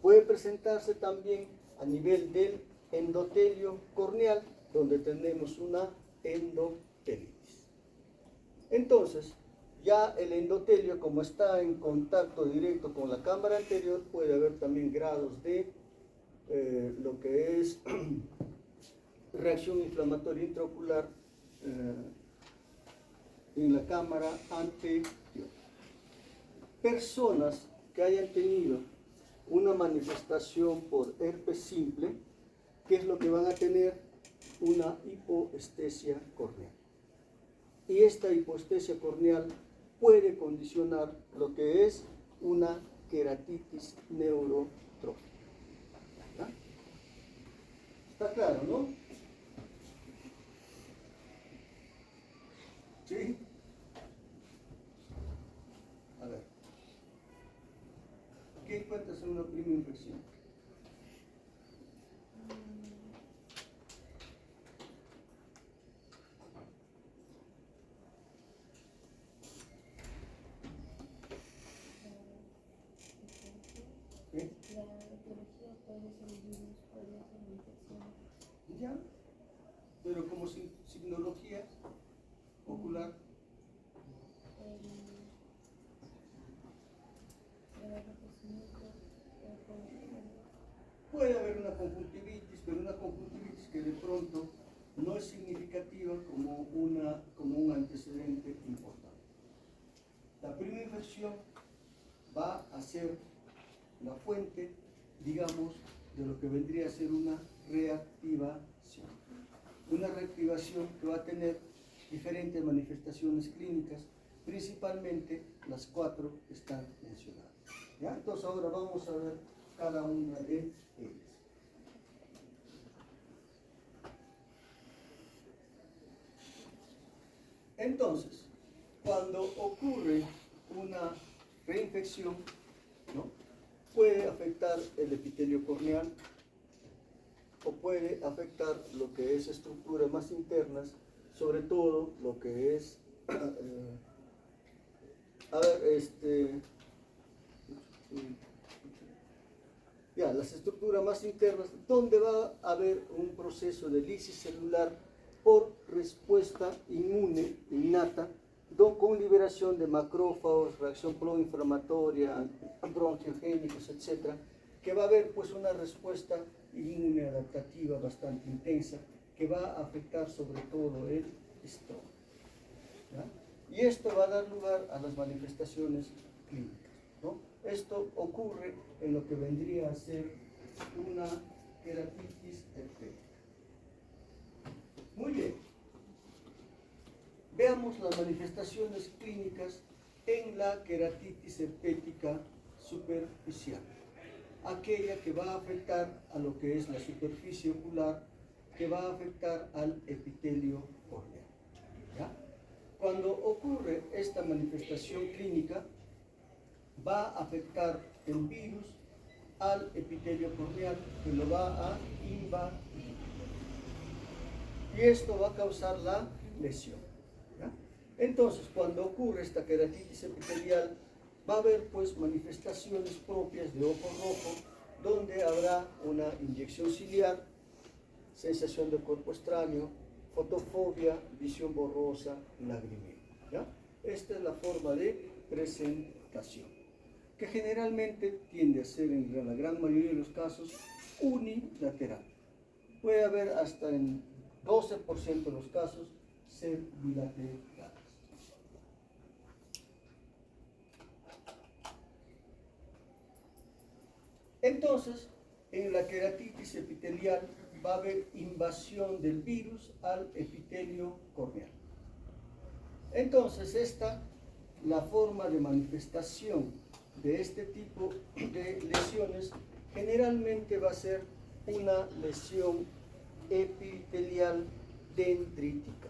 A: Puede presentarse también a nivel del endotelio corneal, donde tenemos una endotelitis. Entonces, ya el endotelio, como está en contacto directo con la cámara anterior, puede haber también grados de lo que es reacción inflamatoria intraocular en la cámara anterior. Personas que hayan tenido una manifestación por herpes simple, ¿qué es lo que van a tener? Una hipoestesia corneal. Y esta hipoestesia corneal puede condicionar lo que es una queratitis neurotrófica. ¿Ya? ¿Está claro, no? ¿Sí? A ver. ¿Qué encuentras en una primoinfección? ¿Qué?
D: La etiología puede ser el virus, puede ser la infección.
A: ¿Ya? Pero como signología ocular. Puede haber una conjuntivitis, pero una conjuntivitis que de pronto no es significativa como un antecedente importante. La primera infección va a ser la fuente, digamos, de lo que vendría a ser una reactivación. Una reactivación que va a tener diferentes manifestaciones clínicas, principalmente las 4 que están mencionadas. ¿Ya? Entonces ahora vamos a ver cada una de ellas. Entonces, cuando ocurre una reinfección, ¿no?, puede afectar el epitelio corneal o puede afectar lo que es estructuras más internas, sobre todo lo que es, las estructuras más internas, donde va a haber un proceso de lisis celular por respuesta inmune innata, con liberación de macrófagos, reacción proinflamatoria, bronquiogénicos, etc., que va a haber pues una respuesta inmune adaptativa bastante intensa, que va a afectar sobre todo el estómago. ¿Ya? Y esto va a dar lugar a las manifestaciones clínicas, ¿no? Esto ocurre en lo que vendría a ser una queratitis herpética. Muy bien. Veamos las manifestaciones clínicas en la queratitis herpética superficial. Aquella que va a afectar a lo que es la superficie ocular, que va a afectar al epitelio corneal. ¿Ya? Cuando ocurre esta manifestación clínica, va a afectar el virus al epitelio corneal, que lo va a invadir. Y esto va a causar la lesión. ¿Ya? Entonces, cuando ocurre esta queratitis epitelial, va a haber pues manifestaciones propias de ojo rojo, donde habrá una inyección ciliar sensación de cuerpo extraño, fotofobia, visión borrosa, lagrimeo. ¿Ya? Esta es la forma de presentación, que generalmente tiende a ser en la gran mayoría de los casos unilateral. Puede haber hasta en 12% de los casos ser bilaterales. Entonces, en la queratitis epitelial va a haber invasión del virus al epitelio corneal. Entonces, la forma de manifestación de este tipo de lesiones generalmente va a ser una lesión epitelial dendrítica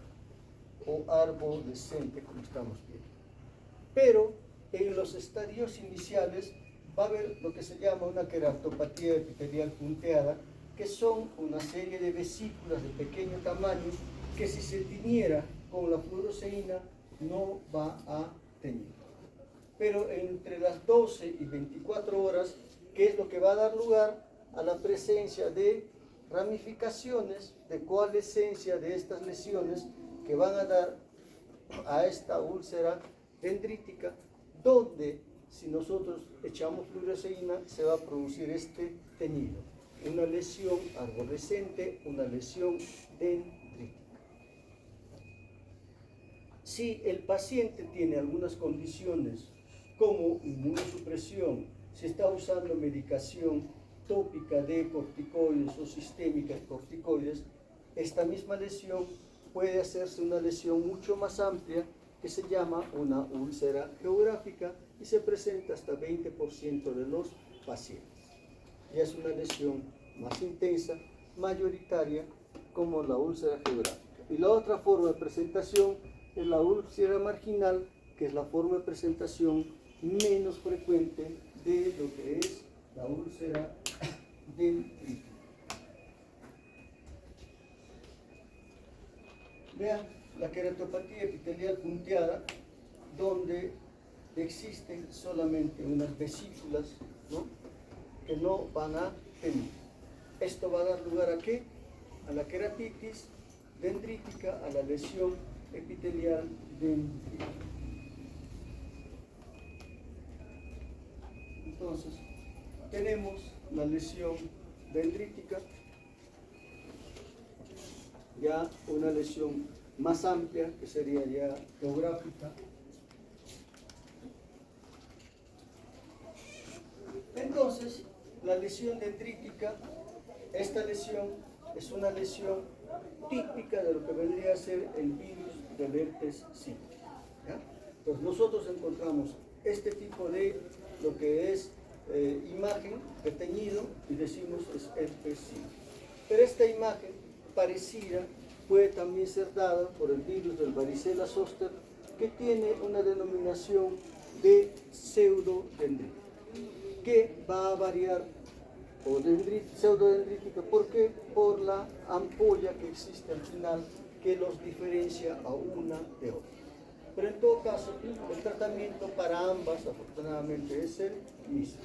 A: o arborescente, como estamos viendo. Pero en los estadios iniciales va a haber lo que se llama una queratopatía epitelial punteada, que son una serie de vesículas de pequeño tamaño que si se tiñera con la fluoresceína no va a teñir. Pero entre las 12 y 24 horas, que es lo que va a dar lugar a la presencia de ramificaciones de coalescencia de estas lesiones que van a dar a esta úlcera dendrítica, donde si nosotros echamos fluoresceína se va a producir este teñido, una lesión arborescente, una lesión dendrítica. Si el paciente tiene algunas condiciones como inmunosupresión, si está usando medicación tópica de corticoides o sistémica de corticoides, esta misma lesión puede hacerse una lesión mucho más amplia que se llama una úlcera geográfica y se presenta hasta 20% de los pacientes. Y es una lesión más intensa, mayoritaria, como la úlcera geográfica. Y la otra forma de presentación es la úlcera marginal, que es la forma de presentación menos frecuente de lo que es la úlcera dendrítica. Vean la queratopatía epitelial punteada, donde existen solamente unas vesículas, ¿no?, que no van a teñir. Esto va a dar lugar ¿a qué? A la queratitis dendrítica, a la lesión epitelial dendrítica. Entonces, tenemos la lesión dendrítica, ya una lesión más amplia, que sería ya geográfica. Entonces, la lesión dendrítica, esta lesión es una lesión típica de lo que vendría a ser el virus del herpes simple. ¿Ya? Entonces, nosotros encontramos este tipo de lo que es imagen de teñido y decimos es herpes simple. Pero esta imagen parecida puede también ser dada por el virus del varicela zoster, que tiene una denominación de pseudodendrítica, que va a variar, o pseudodendrítica, ¿por qué? Por la ampolla que existe al final, que los diferencia a una de otra. Pero en todo caso, el tratamiento para ambas, afortunadamente, es el mismo.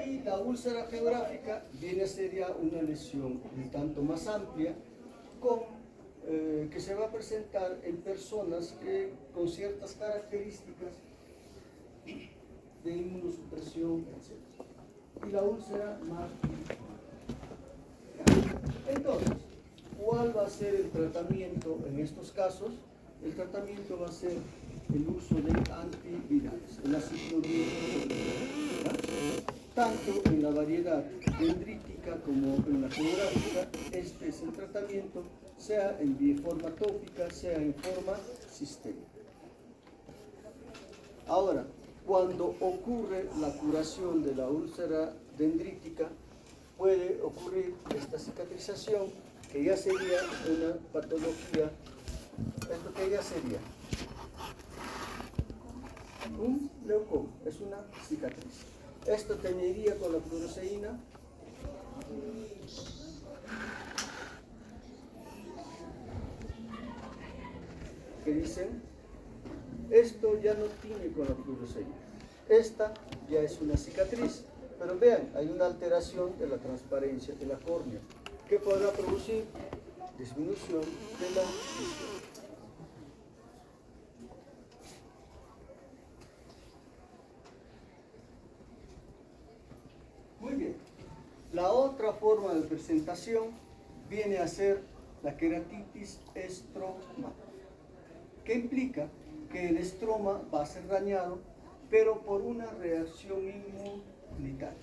A: Y la úlcera geográfica viene a ser ya una lesión un tanto más amplia, que se va a presentar en personas con ciertas características de inmunosupresión, etc. Y la úlcera más. Entonces, ¿cuál va a ser el tratamiento en estos casos? El tratamiento va a ser el uso de antivirales, el azithromycina, tanto en la variedad dendrítica como en la geográfica. Este es el tratamiento, sea en forma tópica, sea en forma sistémica. Ahora, cuando ocurre la curación de la úlcera dendrítica, puede ocurrir esta cicatrización, que ya sería una patología. Esto que ya sería un leucoma, es una cicatriz. Esto teñiría con la fluoresceína. Que dicen, esto ya no tiene con la fluoresceína. Esta ya es una cicatriz. Pero vean, hay una alteración de la transparencia de la córnea, que podrá producir disminución de la visión. Muy bien. La otra forma de presentación viene a ser la queratitis estromal, que implica que el estroma va a ser dañado, pero por una reacción inmunitaria.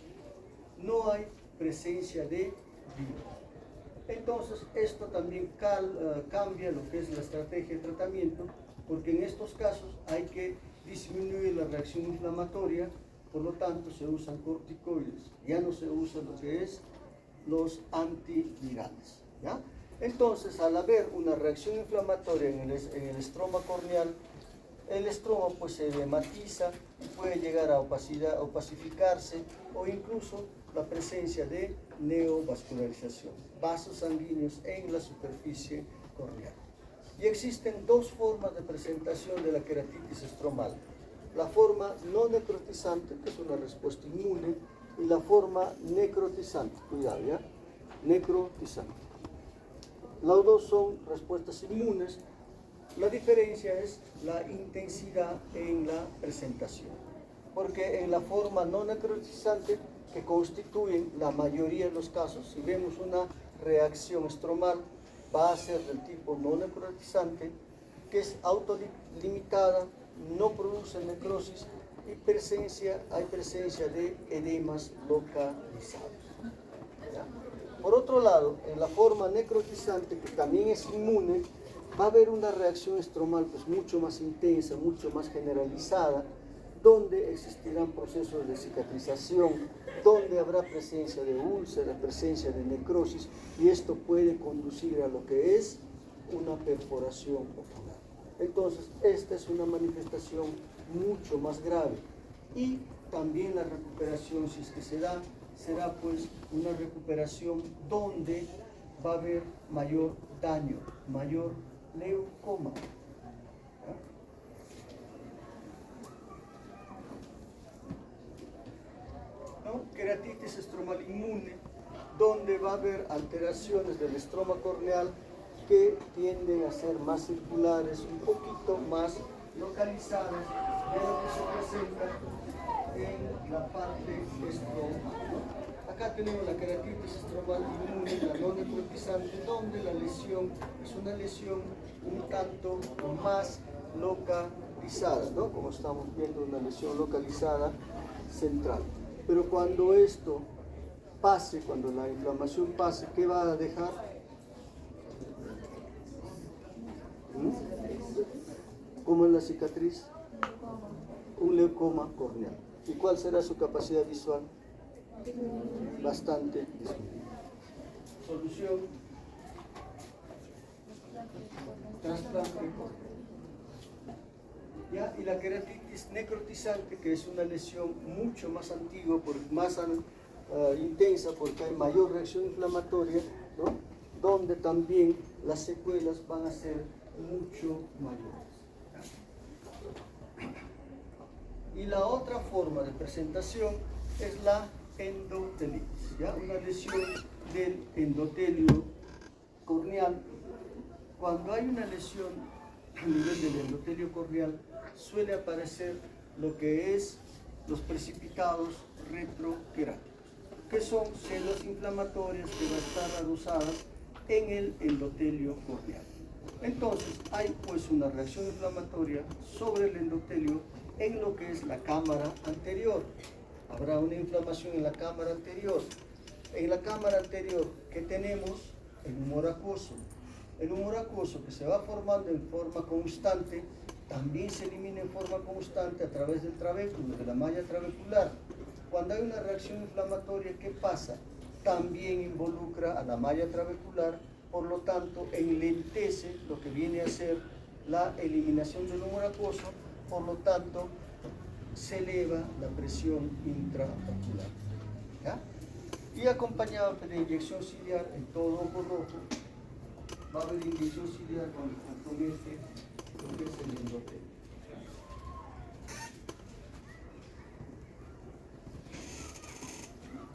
A: No hay presencia de virus. Entonces, esto también cambia lo que es la estrategia de tratamiento, porque en estos casos hay que disminuir la reacción inflamatoria, por lo tanto se usan corticoides, ya no se usa lo que es los antivirales, ¿ya? Entonces, al haber una reacción inflamatoria en el estroma corneal, el estroma pues se edematiza y puede llegar a opacificarse, o incluso la presencia de neovascularización, vasos sanguíneos en la superficie corneal. Y existen dos formas de presentación de la queratitis estromal: la forma no necrotizante, que es una respuesta inmune, y la forma necrotizante, cuidado, ¿ya? Necrotizante. Las dos son respuestas inmunes. La diferencia es la intensidad en la presentación, porque en la forma no necrotizante, que constituyen la mayoría de los casos, si vemos una reacción estromal, va a ser del tipo no necrotizante, que es autolimitada, no produce necrosis y hay presencia de edemas localizados. ¿Ya? Por otro lado, en la forma necrotizante, que también es inmune, va a haber una reacción estromal pues mucho más intensa, mucho más generalizada, donde existirán procesos de cicatrización, donde habrá presencia de úlcera, presencia de necrosis, y esto puede conducir a lo que es una perforación ocular. Entonces, esta es una manifestación mucho más grave, y también la recuperación, si es que se da, será pues una recuperación donde va a haber mayor daño, mayor leucoma. ¿No? Queratitis estromal inmune, donde va a haber alteraciones del estroma corneal que tienden a ser más circulares, un poquito más localizadas de lo que se presenta en la parte estromal, ¿no? Acá tenemos la queratitis estromal inmune, la no necrotizante, donde la lesión es una lesión un tanto más localizada, ¿no? Como estamos viendo, una lesión localizada central. Pero cuando esto pase, cuando la inflamación pase, ¿qué va a dejar? ¿Cómo es la cicatriz? Un leucoma corneal. ¿Y cuál será su capacidad visual? Bastante disminuida. Solución: trasplante corneal. ¿Ya? Y la queratitis necrotizante, que es una lesión mucho más antigua, más intensa, porque hay mayor reacción inflamatoria, ¿no? Donde también las secuelas van a ser mucho mayores. Y la otra forma de presentación es la endotelitis, ¿ya? Una lesión del endotelio corneal. Cuando hay una lesión a nivel del endotelio corneal, suele aparecer lo que es los precipitados retroqueráticos, que son células inflamatorias que van a estar adosadas en el endotelio corneal. Entonces hay pues una reacción inflamatoria sobre el endotelio en lo que es la cámara anterior. Habrá una inflamación en la cámara anterior. En la cámara anterior, ¿qué tenemos? El humor acuoso. El humor acuoso, que se va formando en forma constante, también se elimina en forma constante a través del trabéculo, de la malla trabecular. Cuando hay una reacción inflamatoria, ¿qué pasa? También involucra a la malla trabecular, por lo tanto enlentece lo que viene a ser la eliminación del humor acuoso, por lo tanto se eleva la presión intraocular. ¿Ya? Y acompañado de inyección ciliar en todo ojo rojo, va a haber inyección ciliar cuando compromete lo que es el endotelio.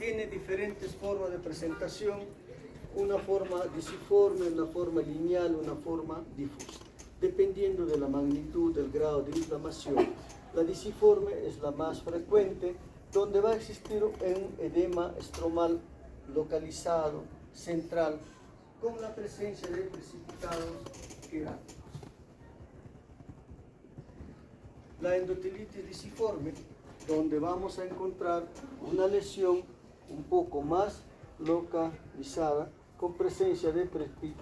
A: tiene diferentes formas de presentación, una forma disiforme, una forma lineal, una forma difusa, dependiendo de la magnitud del grado de inflamación. La disiforme es la más frecuente, donde va a existir un edema estromal localizado, central, con la presencia de precipitados queráticos. La endotelitis disiforme, donde vamos a encontrar una lesión un poco más localizada, con presencia de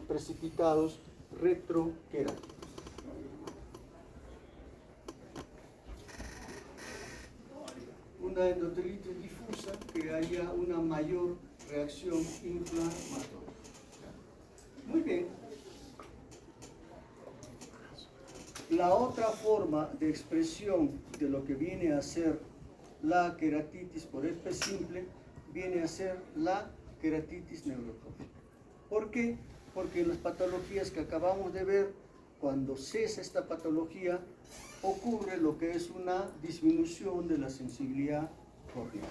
A: precipitados retroqueráticos. Una endotelitis difusa, que haya una mayor reacción inflamatoria. Muy bien. La otra forma de expresión de lo que viene a ser la queratitis por herpes simple viene a ser la queratitis neurotrófica. ¿Por qué? Porque en las patologías que acabamos de ver, cuando cesa esta patología, ocurre lo que es una disminución de la sensibilidad corneal.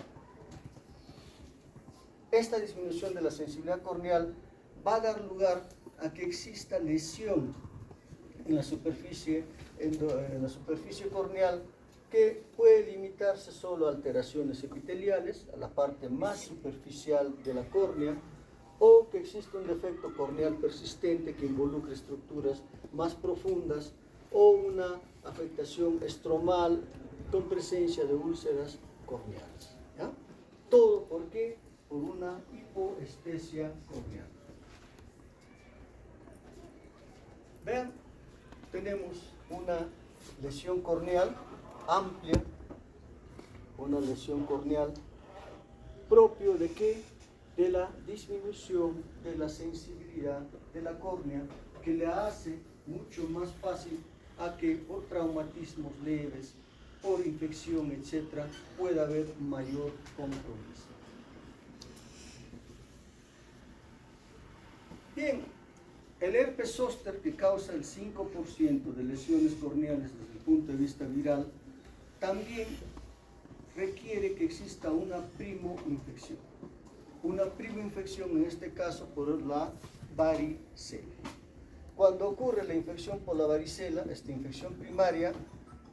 A: Esta disminución de la sensibilidad corneal va a dar lugar a que exista lesión en la superficie corneal, que puede limitarse solo a alteraciones epiteliales, a la parte más superficial de la córnea, o que existe un defecto corneal persistente que involucre estructuras más profundas, o una afectación estromal con presencia de úlceras corneales. ¿Ya? ¿Todo por qué? Por una hipoestesia corneal. Vean, tenemos una lesión corneal amplia, una lesión corneal propio de qué? De la disminución de la sensibilidad de la córnea, que le hace mucho más fácil a que por traumatismos leves, por infección, etc., pueda haber mayor compromiso. Bien, el herpes zóster, que causa el 5% de lesiones corneales desde el punto de vista viral, también requiere que exista una primoinfección. Una primoinfección, en este caso, por la varicela. Cuando ocurre la infección por la varicela, esta infección primaria,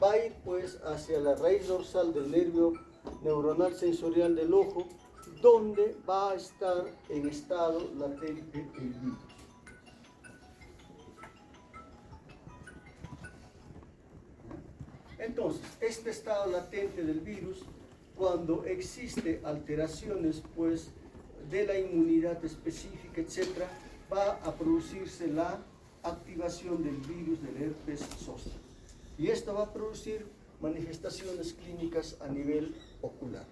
A: va a ir pues hacia la raíz dorsal del nervio neuronal sensorial del ojo, donde va a estar en estado latente el virus. Entonces, este estado latente del virus, cuando existe alteraciones pues de la inmunidad específica, etc., va a producirse la activación del virus del herpes zóster. Y esto va a producir manifestaciones clínicas a nivel ocular.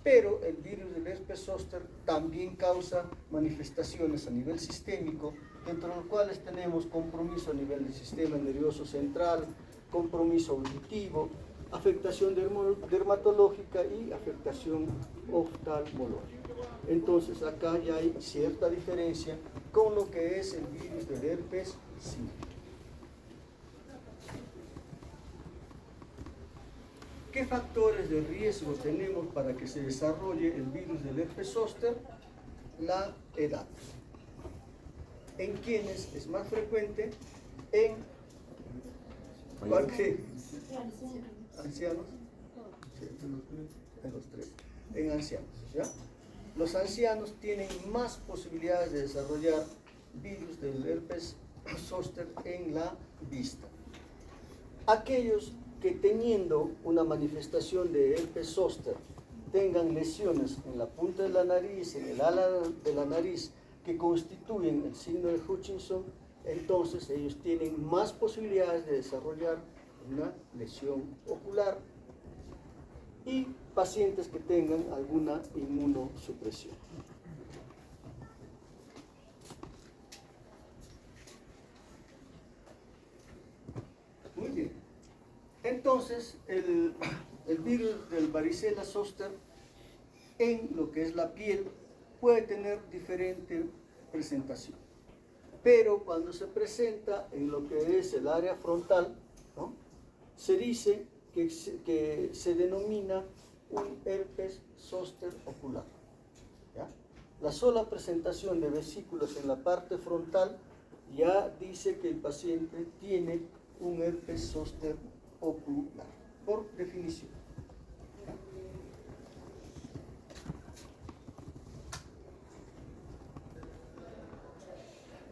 A: Pero el virus del herpes zóster también causa manifestaciones a nivel sistémico, dentro de los cuales tenemos compromiso a nivel del sistema nervioso central, compromiso auditivo, afectación dermatológica y afectación oftalmológica. Entonces acá ya hay cierta diferencia con lo que es el virus del herpes simple. ¿Qué factores de riesgo tenemos para que se desarrolle el virus del herpes zóster? La edad. ¿En quiénes es más frecuente? En ancianos. Sí, en los tres. En ancianos, ¿ya? Los ancianos tienen más posibilidades de desarrollar virus del herpes zóster en la vista. Aquellos que teniendo una manifestación de herpes zóster tengan lesiones en la punta de la nariz, en el ala de la nariz, que constituyen el signo de Hutchinson, entonces ellos tienen más posibilidades de desarrollar una lesión ocular, y pacientes que tengan alguna inmunosupresión. Muy bien. Entonces, el virus del varicela zóster en lo que es la piel puede tener diferente presentación. Pero cuando se presenta en lo que es el área frontal, ¿no?, se dice que se denomina un herpes zóster ocular. La sola presentación de vesículas en la parte frontal ya dice que el paciente tiene un herpes zóster ocular, por definición.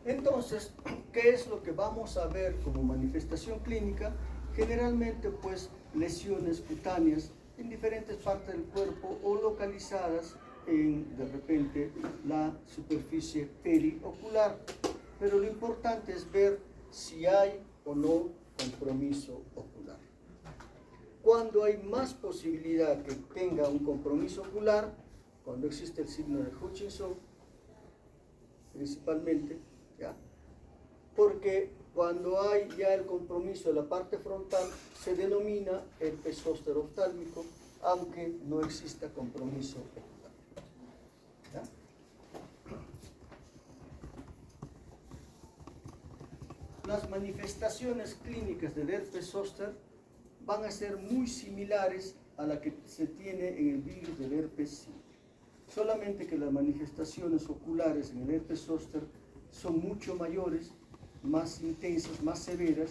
A: Entonces, ¿qué es lo que vamos a ver como manifestación clínica? Generalmente, pues, lesiones cutáneas en diferentes partes del cuerpo o localizadas en, de repente, la superficie periocular. Pero lo importante es ver si hay o no compromiso ocular. Cuando hay más posibilidad que tenga un compromiso ocular, cuando existe el signo de Hutchinson, principalmente, ¿ya? Porque cuando hay ya el compromiso de la parte frontal, se denomina herpes zóster oftálmico, aunque no exista compromiso ocular. ¿Ya? Las manifestaciones clínicas del herpes zóster van a ser muy similares a la que se tiene en el virus del herpes simple. Solamente que las manifestaciones oculares en el herpes zóster son mucho mayores, más intensas, más severas,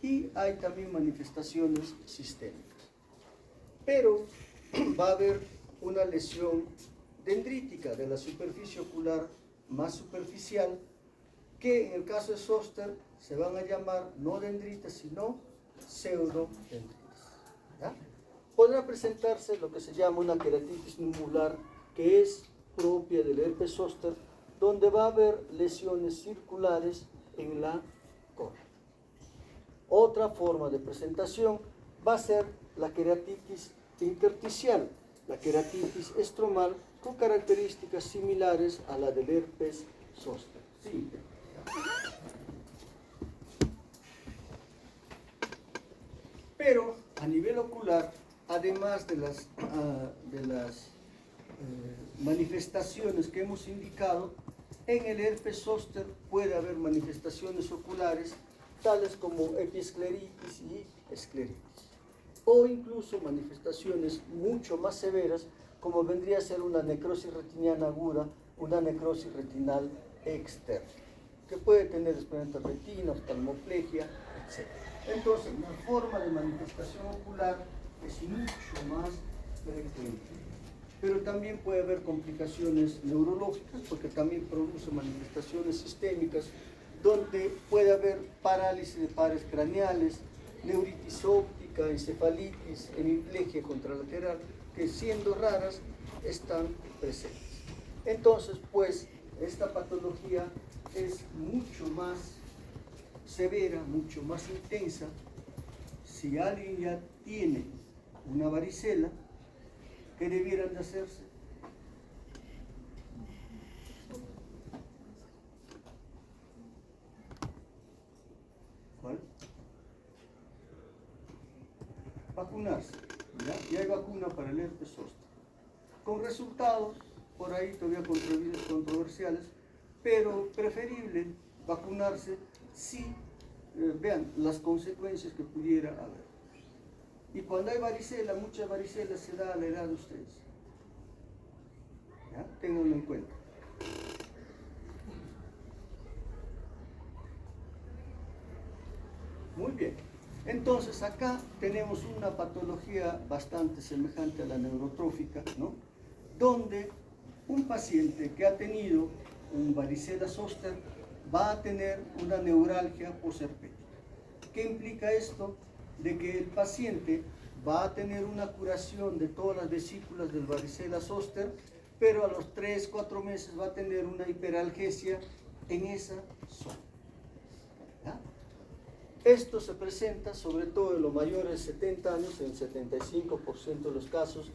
A: y hay también manifestaciones sistémicas. Pero va a haber una lesión dendrítica de la superficie ocular más superficial, que en el caso de zóster se van a llamar no dendritas, sino pseudodendritas. ¿Ya? Podrá presentarse lo que se llama una queratitis numular, que es propia del herpes zóster, donde va a haber lesiones circulares en la córnea. Otra forma de presentación va a ser la queratitis intersticial, la queratitis estromal, con características similares a la del herpes zóster. Sí. Pero a nivel ocular, además de las manifestaciones que hemos indicado, en el herpes zóster puede haber manifestaciones oculares tales como epiescleritis y escleritis, o incluso manifestaciones mucho más severas como vendría a ser una necrosis retiniana aguda, una necrosis retinal externa, que puede tener desprendimiento de retina, oftalmoplegia, etc. Entonces, la forma de manifestación ocular es mucho más frecuente. Pero también puede haber complicaciones neurológicas, porque también produce manifestaciones sistémicas, donde puede haber parálisis de pares craneales, neuritis óptica, encefalitis, hemiplegia contralateral, que siendo raras están presentes. Entonces, pues, esta patología es mucho más severa, mucho más intensa, si alguien ya tiene una varicela. ¿Qué debieran de hacerse? ¿Cuál? Vacunarse. ¿Ya? Y hay vacuna para el herpes zóster, con resultados por ahí todavía controversiales, pero preferible vacunarse si vean las consecuencias que pudiera haber. Y cuando hay varicela, mucha varicela se da a la edad de ustedes. ¿Ya? Ténganlo en cuenta. Muy bien. Entonces acá tenemos una patología bastante semejante a la neurotrófica, ¿no? Donde un paciente que ha tenido un varicela zóster va a tener una neuralgia posherpética. ¿Qué implica esto? De que el paciente va a tener una curación de todas las vesículas del varicela zóster, pero a los 3-4 meses va a tener una hiperalgesia en esa zona. ¿Ya? Esto se presenta sobre todo en los mayores de 70 años, en el 75% de los casos,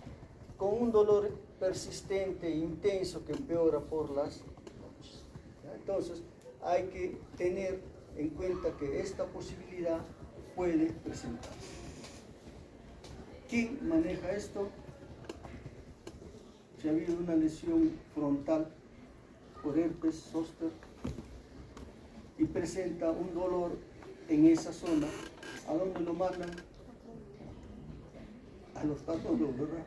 A: con un dolor persistente e intenso que empeora por las noches. ¿Ya? Entonces, hay que tener en cuenta que esta posibilidad puede presentarse. ¿Quién maneja esto? Si ha habido una lesión frontal por herpes zóster y presenta un dolor en esa zona, ¿a dónde lo mandan? A los patólogos, ¿verdad?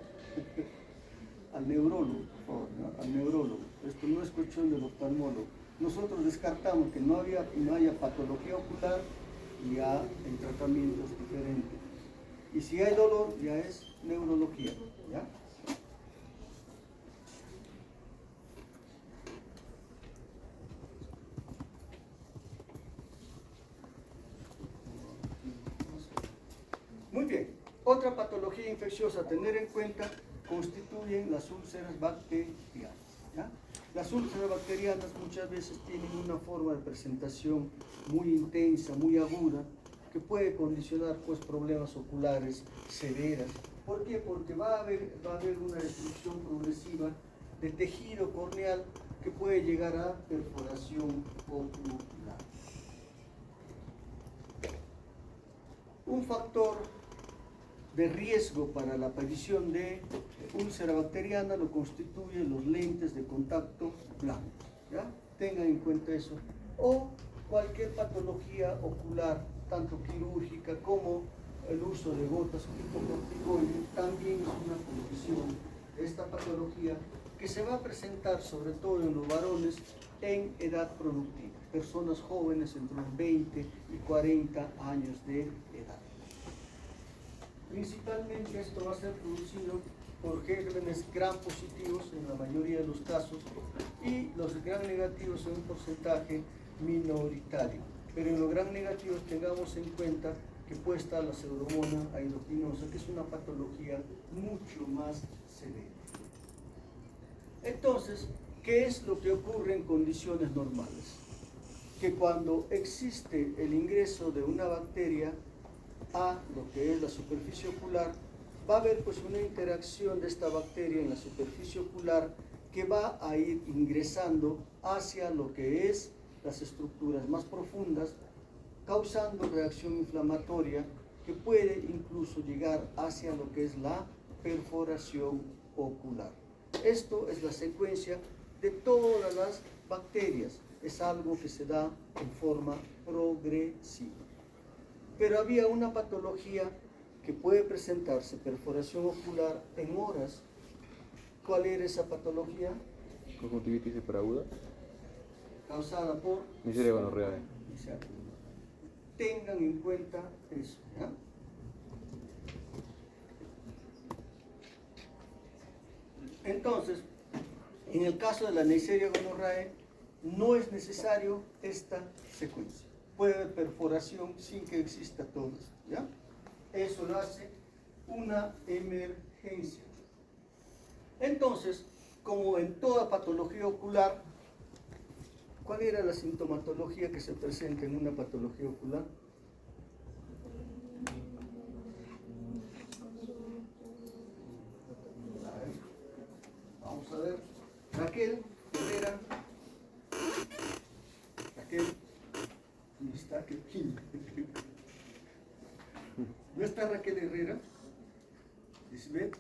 A: al neurólogo, por favor, ¿no? Al neurólogo. Esto no es cuestión del oftalmólogo. Nosotros descartamos que no haya patología ocular y ya el tratamiento es diferente. Y si hay dolor, ya es neurología, ¿ya? Muy bien. Otra patología infecciosa a tener en cuenta constituyen las úlceras bacterianas, ¿ya? Las úlceras bacterianas muchas veces tienen una forma de presentación muy intensa, muy aguda, que puede condicionar pues, problemas oculares severas. ¿Por qué? Porque va a haber una destrucción progresiva de tejido corneal que puede llegar a perforación ocular. Un factor de riesgo para la aparición de úlcera bacteriana lo constituyen los lentes de contacto blancos, ¿ya? Tengan en cuenta eso. O cualquier patología ocular, tanto quirúrgica como el uso de gotas tipo corticoide, también es una condición de esta patología que se va a presentar sobre todo en los varones en edad productiva, personas jóvenes entre los 20 y 40 años de edad. Principalmente esto va a ser producido por gérmenes gram positivos en la mayoría de los casos y los gram negativos son un porcentaje minoritario. Pero en los gram negativos tengamos en cuenta que puede estar la pseudomonas aeruginosa, que es una patología mucho más severa. Entonces, ¿qué es lo que ocurre en condiciones normales? Que cuando existe el ingreso de una bacteria a lo que es la superficie ocular, va a haber pues una interacción de esta bacteria en la superficie ocular que va a ir ingresando hacia lo que es las estructuras más profundas, causando reacción inflamatoria que puede incluso llegar hacia lo que es la perforación ocular. Esto es la secuencia de todas las bacterias, es algo que se da en forma progresiva. Pero había una patología que puede presentarse, perforación ocular, en horas. ¿Cuál era esa patología?
C: Conjuntivitis superaguda.
A: Causada por
C: Neisseria gonorrhoeae.
A: Tengan en cuenta eso, ¿ya? Entonces, en el caso de la Neisseria gonorrhoeae, no es necesario esta secuencia. Puede haber perforación sin que exista todo esto, ¿ya? Eso lo hace una emergencia. Entonces, como en toda patología ocular, ¿cuál era la sintomatología que se presenta en una patología ocular? Vamos a ver. Raquel Herrera. Raquel. ¿Dónde está? ¿No está Raquel Herrera? Lisbeth.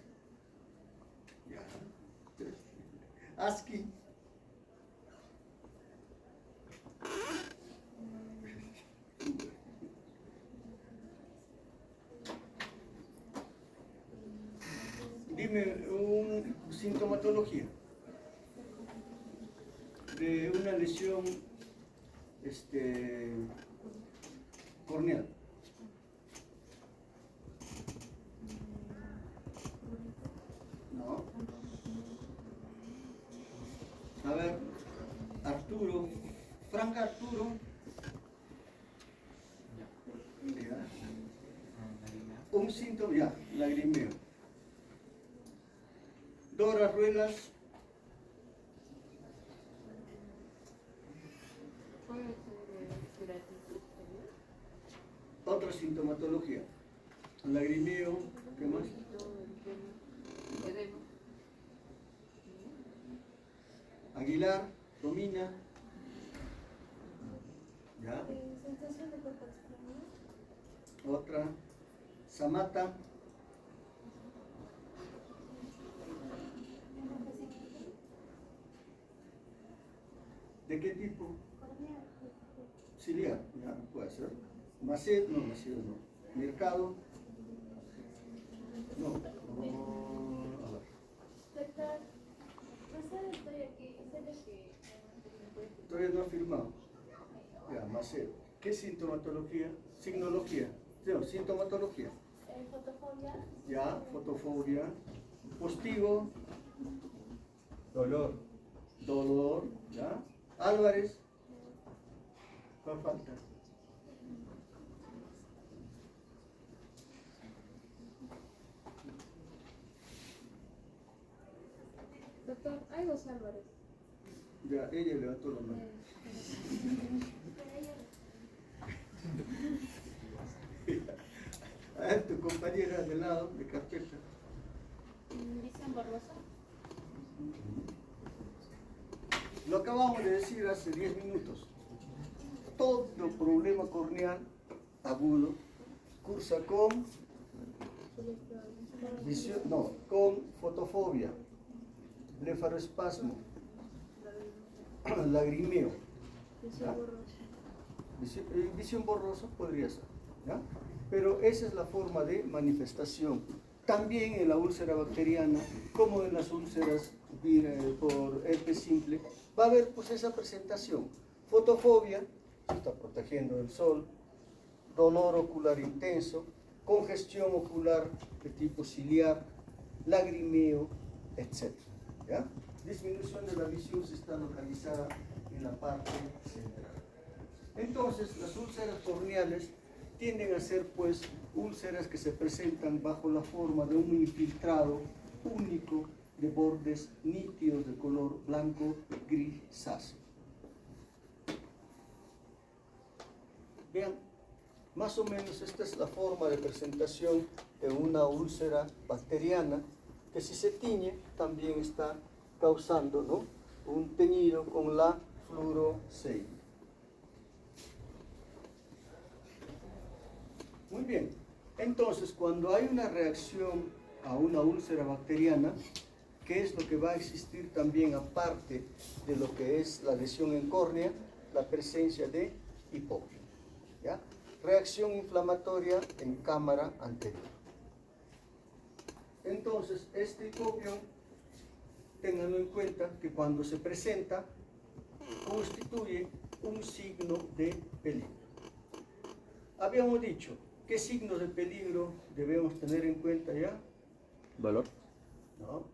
A: Ya. Aski. Dime una sintomatología de una lesión corneal. No. A ver, Arturo, Franca Arturo. Ya. Un síntoma, ya, lagrimeo. Dora Ruelas. Otra sintomatología. Lagrimeo, ¿qué más? Aguilar, Romina. ¿Ya?
D: Sensación de cuerpo extraño.
A: Otra. Samata. ¿De qué tipo? Ciliar, ya, puede ser. Macedo, no, Macedo no. Mercado. No, a ver.
D: Doctor, Macedo, estoy aquí. ¿Será que me puede escuchar?
A: Todavía no ha firmado. Ya, Macedo. ¿Qué sintomatología? Signología. No, sintomatología.
D: Fotofobia.
A: Ya, fotofobia. Postigo.
B: Dolor.
A: Dolor. Ya. Álvarez. ¿Cuál falta?
D: Doctor, hay dos Álvarez.
A: Ya, ella levantó la mano. A ver, tu compañera de lado, de carpeta.
D: Visión borrosa.
A: Lo acabamos de decir hace 10 minutos. Todo problema corneal agudo cursa con visión, no, con fotofobia, blefaroespasmo, lagrimeo.
D: Visión borrosa.
A: Visión borrosa podría ser, ¿ya? Pero esa es la forma de manifestación. También en la úlcera bacteriana, como en las úlceras por herpes simple, va a haber pues esa presentación. Fotofobia, se está protegiendo del sol, dolor ocular intenso, congestión ocular de tipo ciliar, lagrimeo, etc. ¿Ya? Disminución de la visión se está localizada en la parte central. Entonces, las úlceras corneales tienden a ser pues úlceras que se presentan bajo la forma de un infiltrado único de bordes nítidos de color blanco grisáceo. Vean, más o menos esta es la forma de presentación de una úlcera bacteriana que si se tiñe también está causando, ¿no?, un teñido con la fluoresceína. Muy bien, entonces cuando hay una reacción a una úlcera bacteriana, ¿qué es lo que va a existir también aparte de lo que es la lesión en córnea? La presencia de hipoclon, ¿ya? Reacción inflamatoria en cámara anterior. Entonces, este hipoclon, ténganlo en cuenta que cuando se presenta, constituye un signo de peligro. Habíamos dicho, ¿qué signos de peligro debemos tener en cuenta ya?
C: ¿Dolor?
A: ¿No?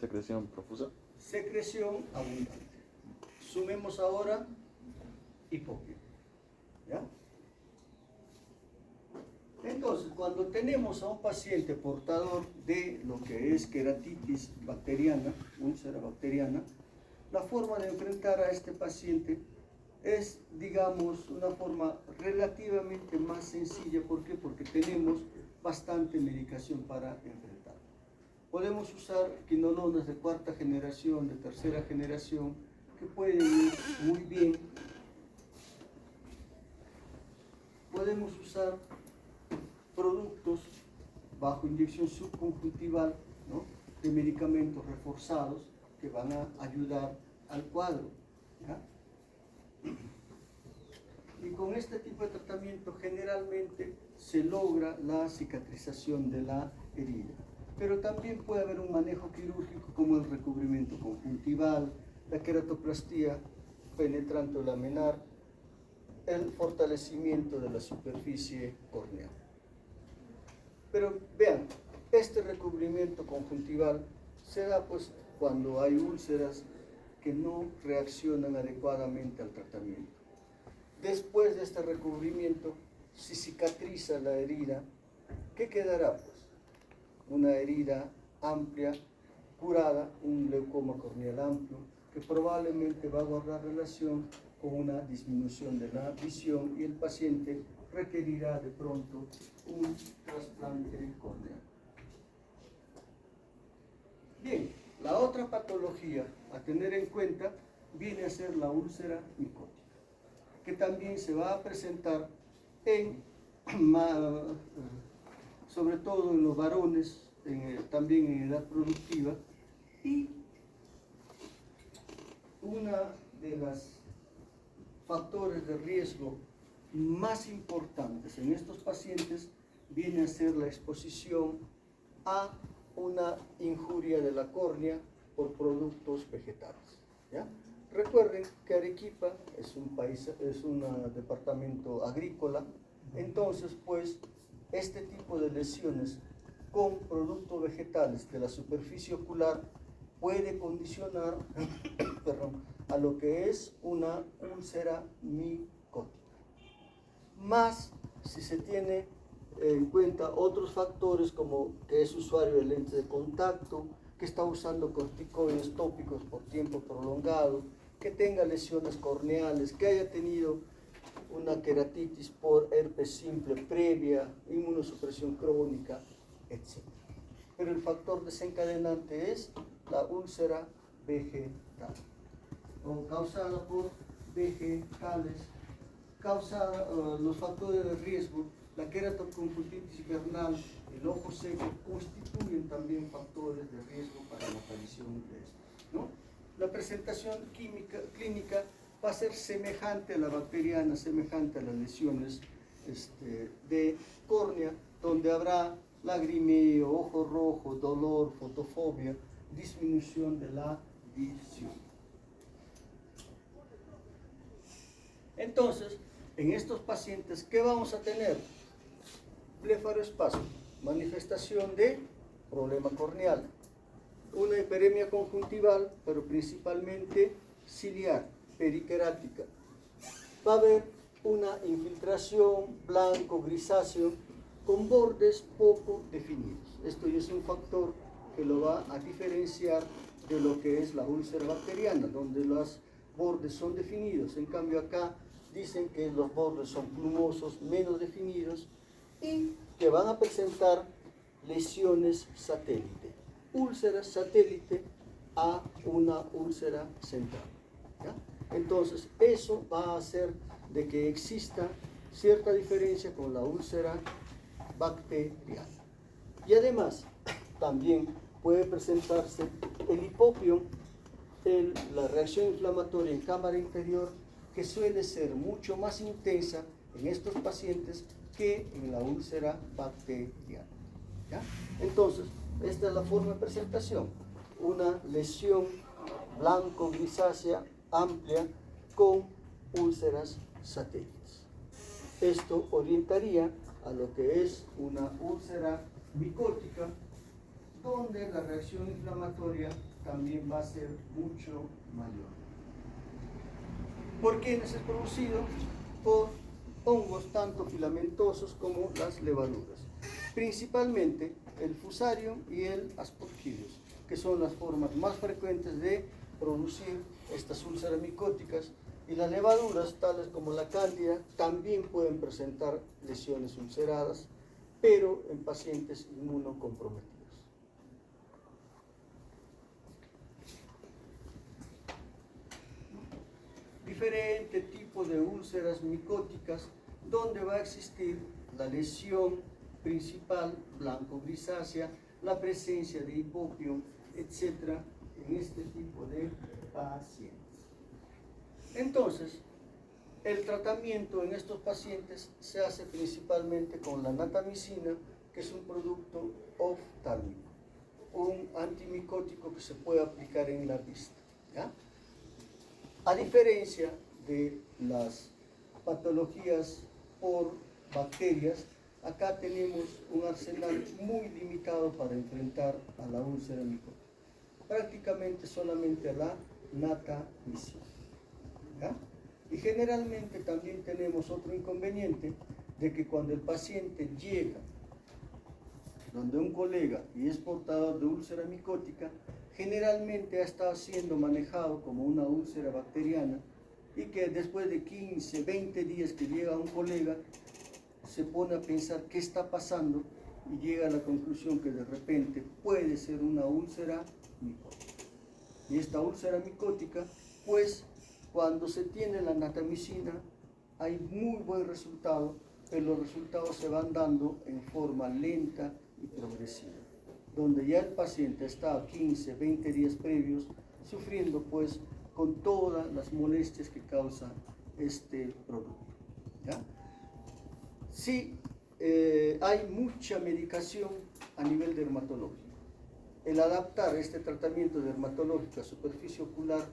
C: ¿Secreción profusa?
A: Secreción abundante. Sumemos ahora hipoclon. ¿Ya? Entonces, cuando tenemos a un paciente portador de lo que es queratitis bacteriana, úlcera bacteriana, la forma de enfrentar a este paciente es, digamos, una forma relativamente más sencilla. ¿Por qué? Porque tenemos bastante medicación para enfrentar. Podemos usar quinolonas de cuarta generación, de tercera generación, que pueden ir muy bien. Podemos usar productos bajo inyección subconjuntival, ¿no?, de medicamentos reforzados que van a ayudar al cuadro, ¿ya? Y con este tipo de tratamiento generalmente se logra la cicatrización de la herida. Pero también puede haber un manejo quirúrgico como el recubrimiento conjuntival, la queratoplastía penetrante o laminar, el fortalecimiento de la superficie corneal. Pero vean, este recubrimiento conjuntival se da pues cuando hay úlceras que no reaccionan adecuadamente al tratamiento. Después de este recubrimiento, si cicatriza la herida, ¿qué quedará? Pues una herida amplia, curada, un leucoma corneal amplio, que probablemente va a guardar relación con una disminución de la visión y el paciente requerirá de pronto un trasplante corneal. Bien, la otra patología a tener en cuenta viene a ser la úlcera micótica, que también se va a presentar en, sobre todo en los varones, también en edad productiva, y una de las factores de riesgo más importantes en estos pacientes viene a ser la exposición a una injuria de la córnea por productos vegetales. ¿Ya? Recuerden que Arequipa es un departamento agrícola, entonces pues este tipo de lesiones con productos vegetales de la superficie ocular puede condicionar a lo que es una úlcera micótica. Más si se tiene en cuenta otros factores como que es usuario de lentes de contacto, que está usando corticoides tópicos por tiempo prolongado, que tenga lesiones corneales, que haya tenido una queratitis por herpes simple previa, inmunosupresión crónica, etc. Pero el factor desencadenante es la úlcera vegetal, o causada por vegetales, los factores de riesgo, la queratoconjuntivitis vernal, el ojo seco, constituyen también factores de riesgo para la aparición de esto, ¿no? La presentación clínica va a ser semejante a la bacteriana, semejante a las lesiones de córnea, donde habrá lagrimeo, ojo rojo, dolor, fotofobia, disminución de la visión. Entonces, en estos pacientes, ¿qué vamos a tener? Blefaroespasmo, manifestación de problema corneal, una hiperemia conjuntival, pero principalmente ciliar, periquerática. Va a haber una infiltración blanco grisáceo con bordes poco definidos. Esto ya es un factor que lo va a diferenciar de lo que es la úlcera bacteriana, donde los bordes son definidos. En cambio acá dicen que los bordes son plumosos, menos definidos, y que van a presentar lesiones satélite, úlceras satélite a una úlcera central. ¿Ya? Entonces, eso va a hacer de que exista cierta diferencia con la úlcera bacteriana. Y además, también puede presentarse el hipopio, la reacción inflamatoria en cámara interior, que suele ser mucho más intensa en estos pacientes que en la úlcera bacteriana. ¿Ya? Entonces, esta es la forma de presentación, una lesión blanco-grisácea amplia con úlceras satélites. Esto orientaría a lo que es una úlcera micótica, donde la reacción inflamatoria también va a ser mucho mayor. ¿Por quiénes es producido? Por hongos tanto filamentosos como las levaduras. Principalmente el Fusarium y el Aspergillus, que son las formas más frecuentes de producir estas úlceras micóticas, y las levaduras, tales como la cándida, también pueden presentar lesiones ulceradas, pero en pacientes inmunocomprometidos. Diferente tipo de úlceras micóticas, donde va a existir la lesión principal blanco-grisácea, la presencia de hipopio, etc., en este tipo de pacientes. Entonces, el tratamiento en estos pacientes se hace principalmente con la natamicina, que es un producto oftálmico, un antimicótico que se puede aplicar en la vista. ¿Ya? A diferencia de las patologías por bacterias, acá tenemos un arsenal muy limitado para enfrentar a la úlcera micótica. Prácticamente solamente a la natamicina. ¿Ya? Y generalmente también tenemos otro inconveniente, de que cuando el paciente llega donde un colega y es portador de úlcera micótica, generalmente ha estado siendo manejado como una úlcera bacteriana, y que después de 15, 20 días que llega un colega, se pone a pensar qué está pasando y llega a la conclusión que de repente puede ser una úlcera micótica. Y esta úlcera micótica, pues, cuando se tiene la natamicina, hay muy buen resultado, pero los resultados se van dando en forma lenta y progresiva, donde ya el paciente está 15, 20 días previos sufriendo pues con todas las molestias que causa este producto. ¿Ya? Si hay mucha medicación a nivel dermatológico. El adaptar este tratamiento dermatológico a superficie ocular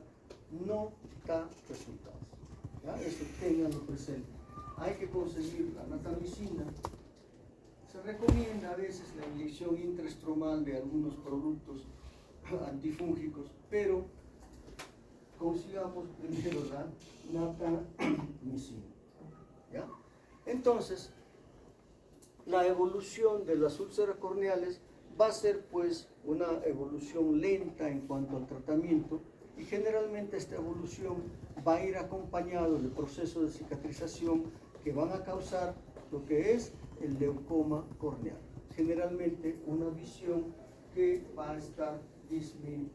A: no da resultados. ¿Ya? Eso tenganlo presente. Hay que conseguir la natamicina. Se recomienda a veces la inyección intraestromal de algunos productos antifúngicos, pero consigamos primero la natamicina. ¿Ya? Entonces, la evolución de las úlceras corneales va a ser pues una evolución lenta en cuanto al tratamiento, y generalmente esta evolución va a ir acompañado del proceso de cicatrización que van a causar lo que es el leucoma corneal. Generalmente una visión que va a estar disminuida.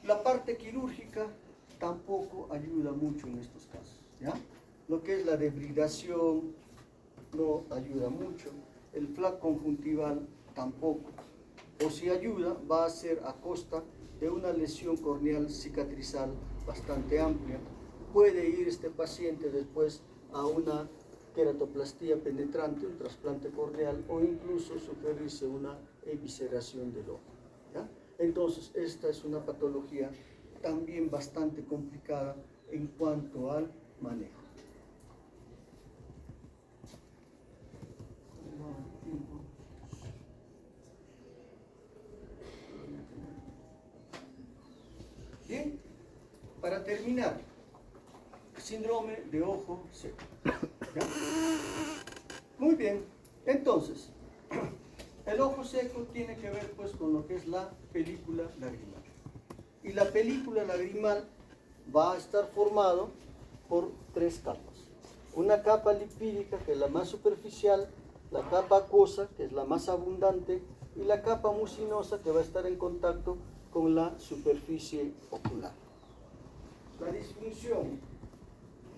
A: La parte quirúrgica tampoco ayuda mucho en estos casos, ¿ya? Lo que es la debridación no ayuda mucho, el plaque conjuntival tampoco, o si ayuda va a ser a costa de una lesión corneal cicatrizal bastante amplia. Puede ir este paciente después a una queratoplastía penetrante, un trasplante corneal, o incluso sugerirse una evisceración del ojo, ¿ya? Entonces esta es una patología también bastante complicada en cuanto al manejo. Bien, para terminar, síndrome de ojo seco. ¿Ya? Muy bien, entonces, el ojo seco tiene que ver pues con lo que es la película lagrimal. Y la película lagrimal va a estar formado por tres capas. Una capa lipídica, que es la más superficial, la capa acuosa, que es la más abundante, y la capa mucinosa, que va a estar en contacto con la superficie ocular. La disfunción,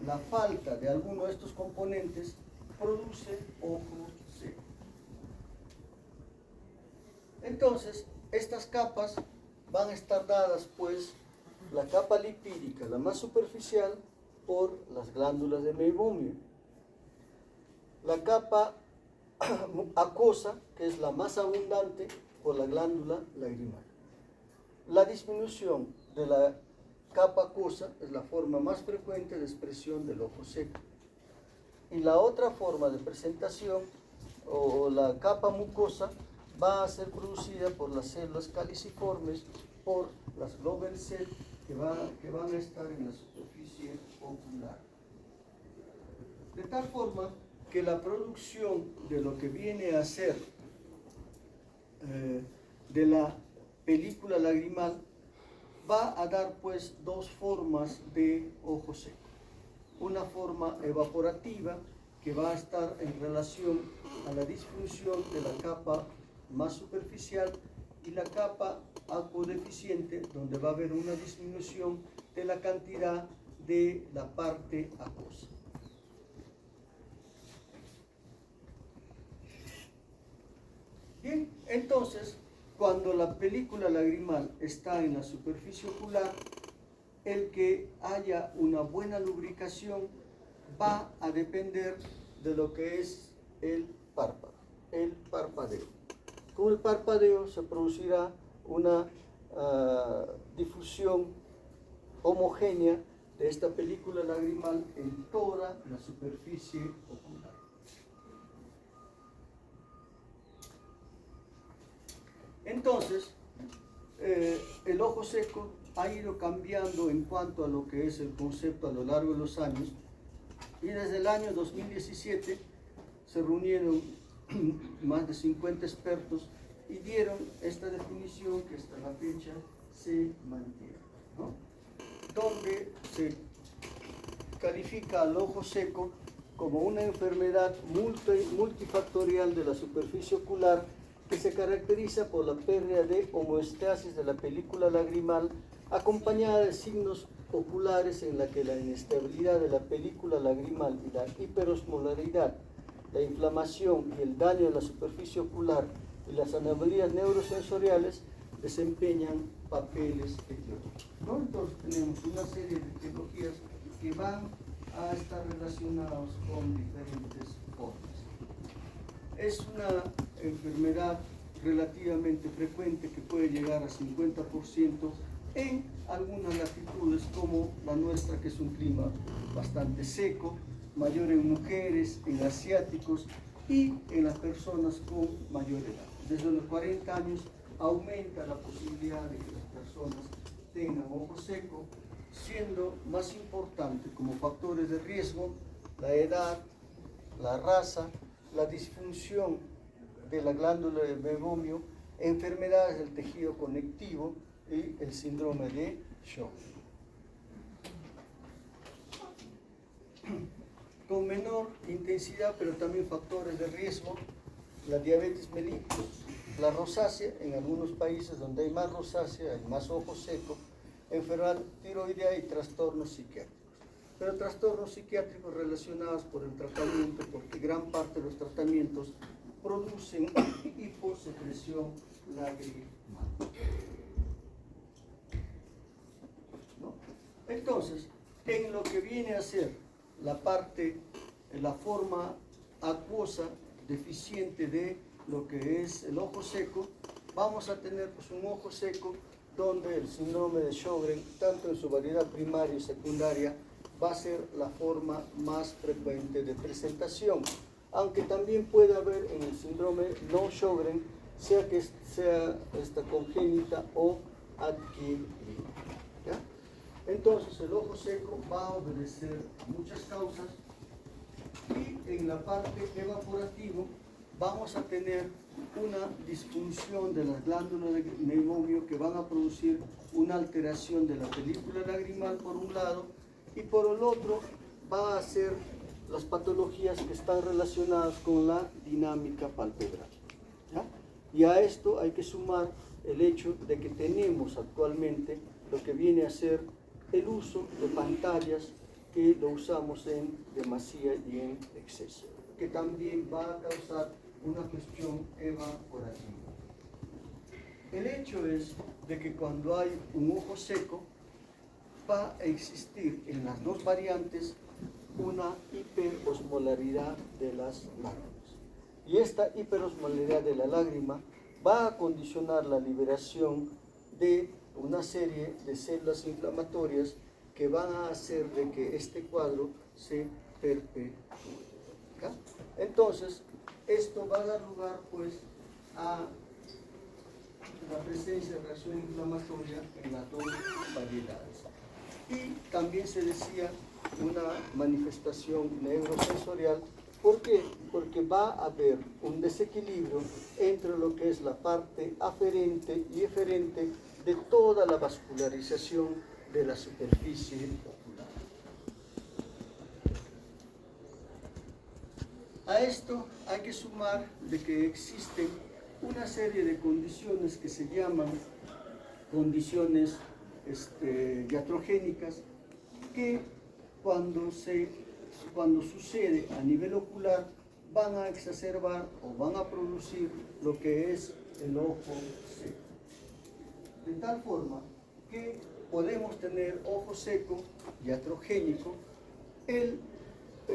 A: la falta de alguno de estos componentes produce ojo seco. Entonces, estas capas van a estar dadas, pues, la capa lipídica, la más superficial, por las glándulas de meibomio. La capa acuosa, que es la más abundante, por la glándula lagrimal. La disminución de la capa acuosa es la forma más frecuente de expresión del ojo seco. Y la otra forma de presentación, o la capa mucosa, va a ser producida por las células caliciformes, por las globule cell que van a estar en la superficie ocular. De tal forma que la producción de lo que viene a ser de la película lagrimal va a dar pues dos formas de ojo seco. Una forma evaporativa, que va a estar en relación a la disfunción de la capa más superficial, y la capa acuodeficiente, donde va a haber una disminución de la cantidad de la parte acuosa. Bien, entonces, cuando la película lagrimal está en la superficie ocular, el que haya una buena lubricación va a depender de lo que es el párpado, el parpadeo. Con el parpadeo se producirá una difusión homogénea de esta película lagrimal en toda la superficie ocular. Entonces, el ojo seco ha ido cambiando en cuanto a lo que es el concepto a lo largo de los años, y desde el año 2017 se reunieron más de 50 expertos y dieron esta definición que hasta la fecha se mantiene, ¿no? Donde se califica al ojo seco como una enfermedad multifactorial de la superficie ocular, que se caracteriza por la pérdida de homeostasis de la película lagrimal, acompañada de signos oculares en la que la inestabilidad de la película lagrimal y la hiperosmolaridad, la inflamación y el daño de la superficie ocular y las anomalías neurosensoriales desempeñan papeles etiológicos, ¿no? Entonces tenemos una serie de etiologías que van a estar relacionados con diferentes formas. Es una enfermedad relativamente frecuente que puede llegar a 50% en algunas latitudes como la nuestra, que es un clima bastante seco, mayor en mujeres, en asiáticos y en las personas con mayor edad. Desde los 40 años aumenta la posibilidad de que las personas tengan ojo seco, siendo más importante como factores de riesgo la edad, la raza, la disfunción de la glándula del meiomio, enfermedades del tejido conectivo y el síndrome de Sjögren. Con menor intensidad, pero también factores de riesgo, la diabetes mellitus, la rosácea, en algunos países donde hay más rosácea, hay más ojo seco, enfermedad tiroidea y trastornos psiquiátricos. Pero trastornos psiquiátricos relacionados por el tratamiento, porque gran parte de los tratamientos producen hiposecreción lagrimal. ¿No? Entonces, en lo que viene a ser la parte, la forma acuosa deficiente de lo que es el ojo seco, vamos a tener pues un ojo seco donde el síndrome de Sjögren, tanto en su variedad primaria y secundaria, va a ser la forma más frecuente de presentación, aunque también puede haber en el síndrome no Sjögren, sea que sea esta congénita o adquirida. ¿Ya? Entonces el ojo seco va a obedecer muchas causas y en la parte evaporativa vamos a tener una disfunción de las glándulas de meiomio que van a producir una alteración de la película lagrimal por un lado y por el otro va a ser las patologías que están relacionadas con la dinámica palpebral. ¿Ya? Y a esto hay que sumar el hecho de que tenemos actualmente lo que viene a ser el uso de pantallas que lo usamos en demasía y en exceso, que también va a causar una cuestión evaporativa. El hecho es de que cuando hay un ojo seco va a existir en las dos variantes una hiperosmolaridad de las lágrimas. Y esta hiperosmolaridad de la lágrima va a condicionar la liberación de una serie de células inflamatorias que van a hacer de que este cuadro se perpetúe. ¿Ya? Entonces, esto va a dar lugar pues a la presencia de reacción inflamatoria en las dos variedades. Y también se decía una manifestación neurosensorial. ¿Por qué? Porque va a haber un desequilibrio entre lo que es la parte aferente y eferente de toda la vascularización de la superficie ocular. A esto hay que sumar de que existen una serie de condiciones que se llaman condiciones iatrogénicas que cuando sucede a nivel ocular van a exacerbar o van a producir lo que es el ojo seco. De tal forma que podemos tener ojo seco iatrogénico,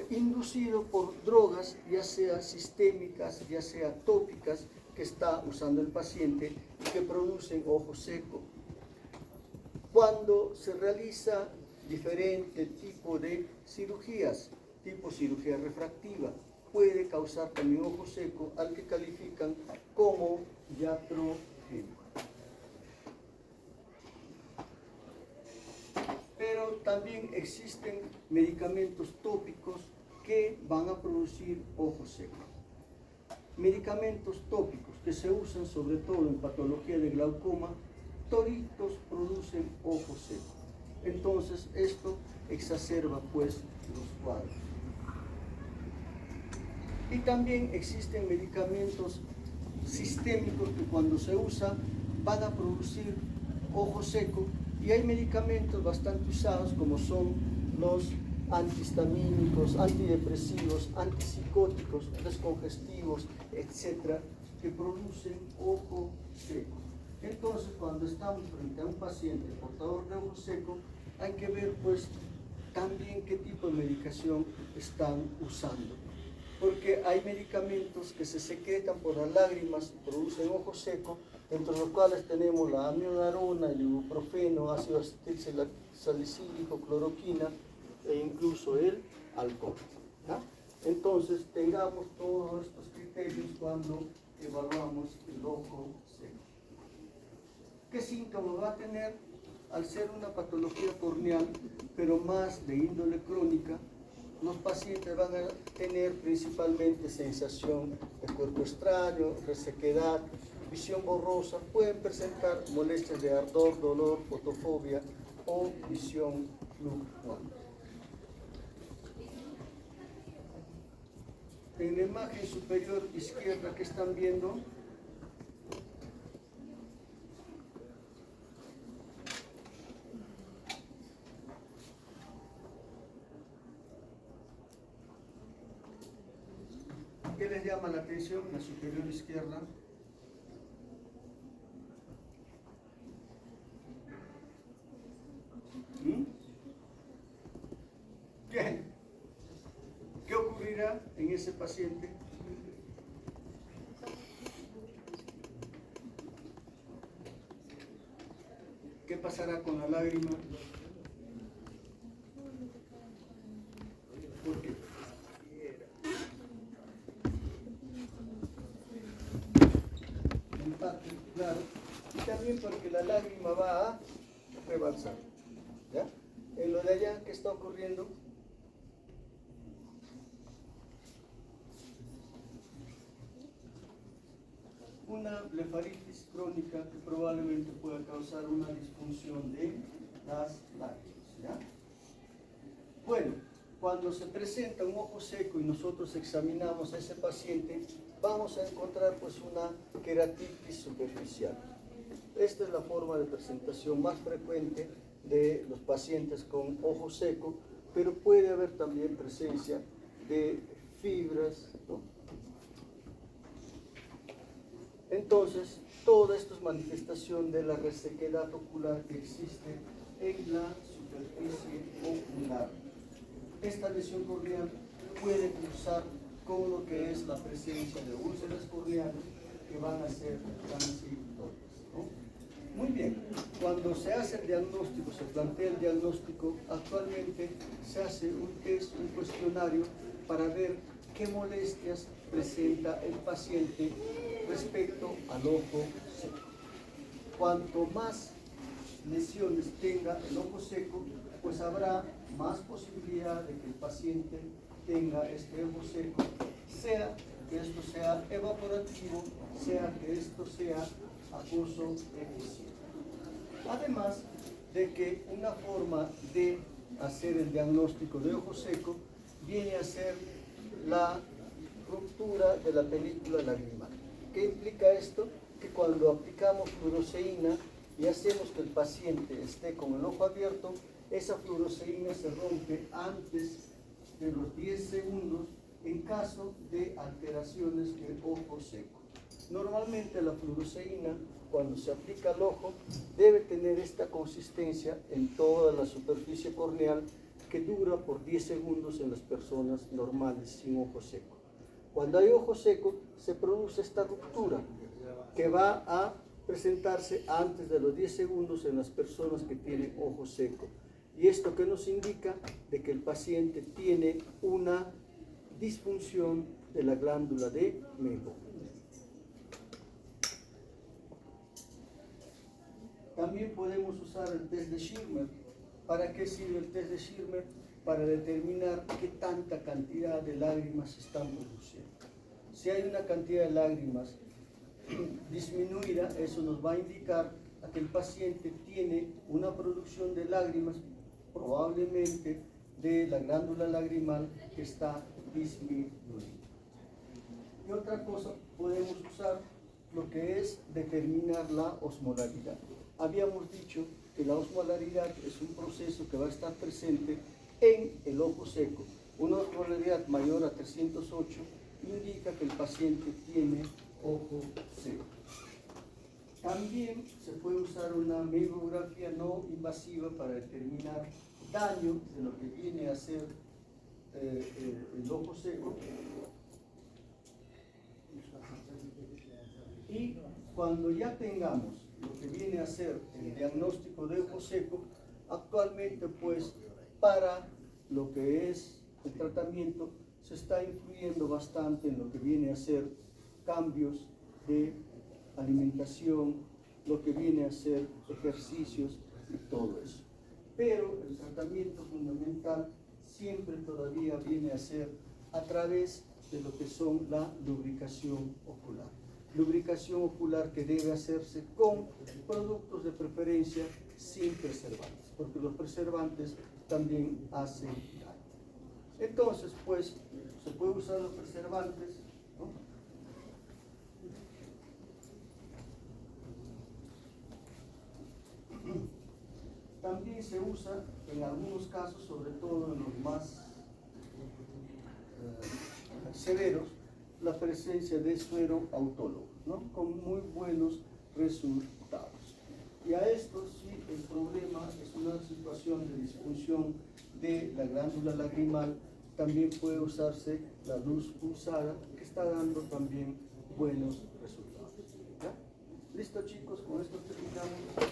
A: inducido por drogas, ya sea sistémicas, ya sea tópicas, que está usando el paciente y que producen ojo seco. Cuando se realiza diferente tipo de cirugías, tipo cirugía refractiva, puede causar también ojo seco, al que califican como iatrogénico. Pero también existen medicamentos tópicos que van a producir ojo seco. Medicamentos tópicos que se usan sobre todo en patología de glaucoma, toditos producen ojo seco. Entonces esto exacerba pues los cuadros. Y también existen medicamentos sistémicos que cuando se usan van a producir ojo seco, y hay medicamentos bastante usados como son los antihistamínicos, antidepresivos, antipsicóticos, descongestivos, etcétera, que producen ojo seco. Entonces, cuando estamos frente a un paciente portador de ojo seco, hay que ver pues también qué tipo de medicación están usando. Porque hay medicamentos que se secretan por las lágrimas y producen ojo seco, entre los cuales tenemos la amiodarona, el ibuprofeno, ácido acetil salicílico, cloroquina e incluso el alcohol. ¿Ya? Entonces, tengamos todos estos criterios cuando evaluamos el ojo seco. ¿Qué síntomas va a tener? Al ser una patología corneal, pero más de índole crónica, los pacientes van a tener principalmente sensación de cuerpo extraño, resequedad, visión borrosa, pueden presentar molestias de ardor, dolor, fotofobia o visión fluctuante. En la imagen superior izquierda que están viendo, ¿qué les llama la atención? La superior izquierda. ¿Qué ocurrirá en ese paciente? ¿Qué pasará con la lágrima? ¿Por qué? Empate, claro. Y también porque la lágrima va a rebalsar. ¿Ya? En lo de allá, ¿qué está ocurriendo? Una blefaritis crónica que probablemente pueda causar una disfunción de las lágrimas. ¿Ya? Bueno, cuando se presenta un ojo seco y nosotros examinamos a ese paciente, vamos a encontrar pues una queratitis superficial. Esta es la forma de presentación más frecuente de los pacientes con ojo seco, pero puede haber también presencia de fibras, ¿no? Entonces, toda esto es manifestación de la resequedad ocular que existe en la superficie ocular. Esta lesión corneal puede cruzar con lo que es la presencia de úlceras corneales que van a ser transitorias, ¿no? Muy bien, cuando se hace el diagnóstico, se plantea el diagnóstico, actualmente se hace un test, un cuestionario para ver qué molestias presenta el paciente respecto al ojo seco. Cuanto más lesiones tenga el ojo seco, pues habrá más posibilidad de que el paciente tenga este ojo seco, sea que esto sea evaporativo, sea que esto sea acuoso eficiente. Además de que una forma de hacer el diagnóstico de ojo seco viene a ser la ruptura de la película lagrimal. ¿Qué implica esto? Que cuando aplicamos fluoresceína y hacemos que el paciente esté con el ojo abierto, esa fluoresceína se rompe antes de los 10 segundos en caso de alteraciones del ojo seco. Normalmente la fluoresceína, cuando se aplica al ojo, debe tener esta consistencia en toda la superficie corneal que dura por 10 segundos en las personas normales sin ojo seco. Cuando hay ojo seco, se produce esta ruptura que va a presentarse antes de los 10 segundos en las personas que tienen ojo seco. Y esto que nos indica de que el paciente tiene una disfunción de la glándula de Meibomian. También podemos usar el test de Schirmer. ¿Para qué sirve el test de Schirmer? Para determinar qué tanta cantidad de lágrimas se están produciendo. Si hay una cantidad de lágrimas disminuida, eso nos va a indicar a que el paciente tiene una producción de lágrimas, probablemente de la glándula lagrimal, que está disminuida. Y otra cosa, podemos usar lo que es determinar la osmolaridad. Habíamos dicho que la osmolaridad es un proceso que va a estar presente en el ojo seco. Una osmolaridad mayor a 308 indica que el paciente tiene ojo seco. También se puede usar una meibografía no invasiva para determinar daño de lo que viene a ser el ojo seco. Y cuando ya tengamos lo que viene a ser el diagnóstico de ojo seco, actualmente pues para lo que es el tratamiento se está influyendo bastante en lo que viene a ser cambios de alimentación, lo que viene a ser ejercicios y todo eso. Pero el tratamiento fundamental siempre todavía viene a ser a través de lo que son la lubricación ocular. Lubricación ocular que debe hacerse con productos de preferencia sin preservantes, porque los preservantes también hacen daño. Entonces, pues, se puede usar los preservantes, ¿no? También se usa en algunos casos, sobre todo en los más severos, la presencia de suero autólogo, ¿no? Con muy buenos resultados. Y a esto sí, el problema es una situación de disfunción de la glándula lagrimal. También puede usarse la luz pulsada, que está dando también buenos resultados. ¿Ya? ¿Listo, chicos? Con esto terminamos.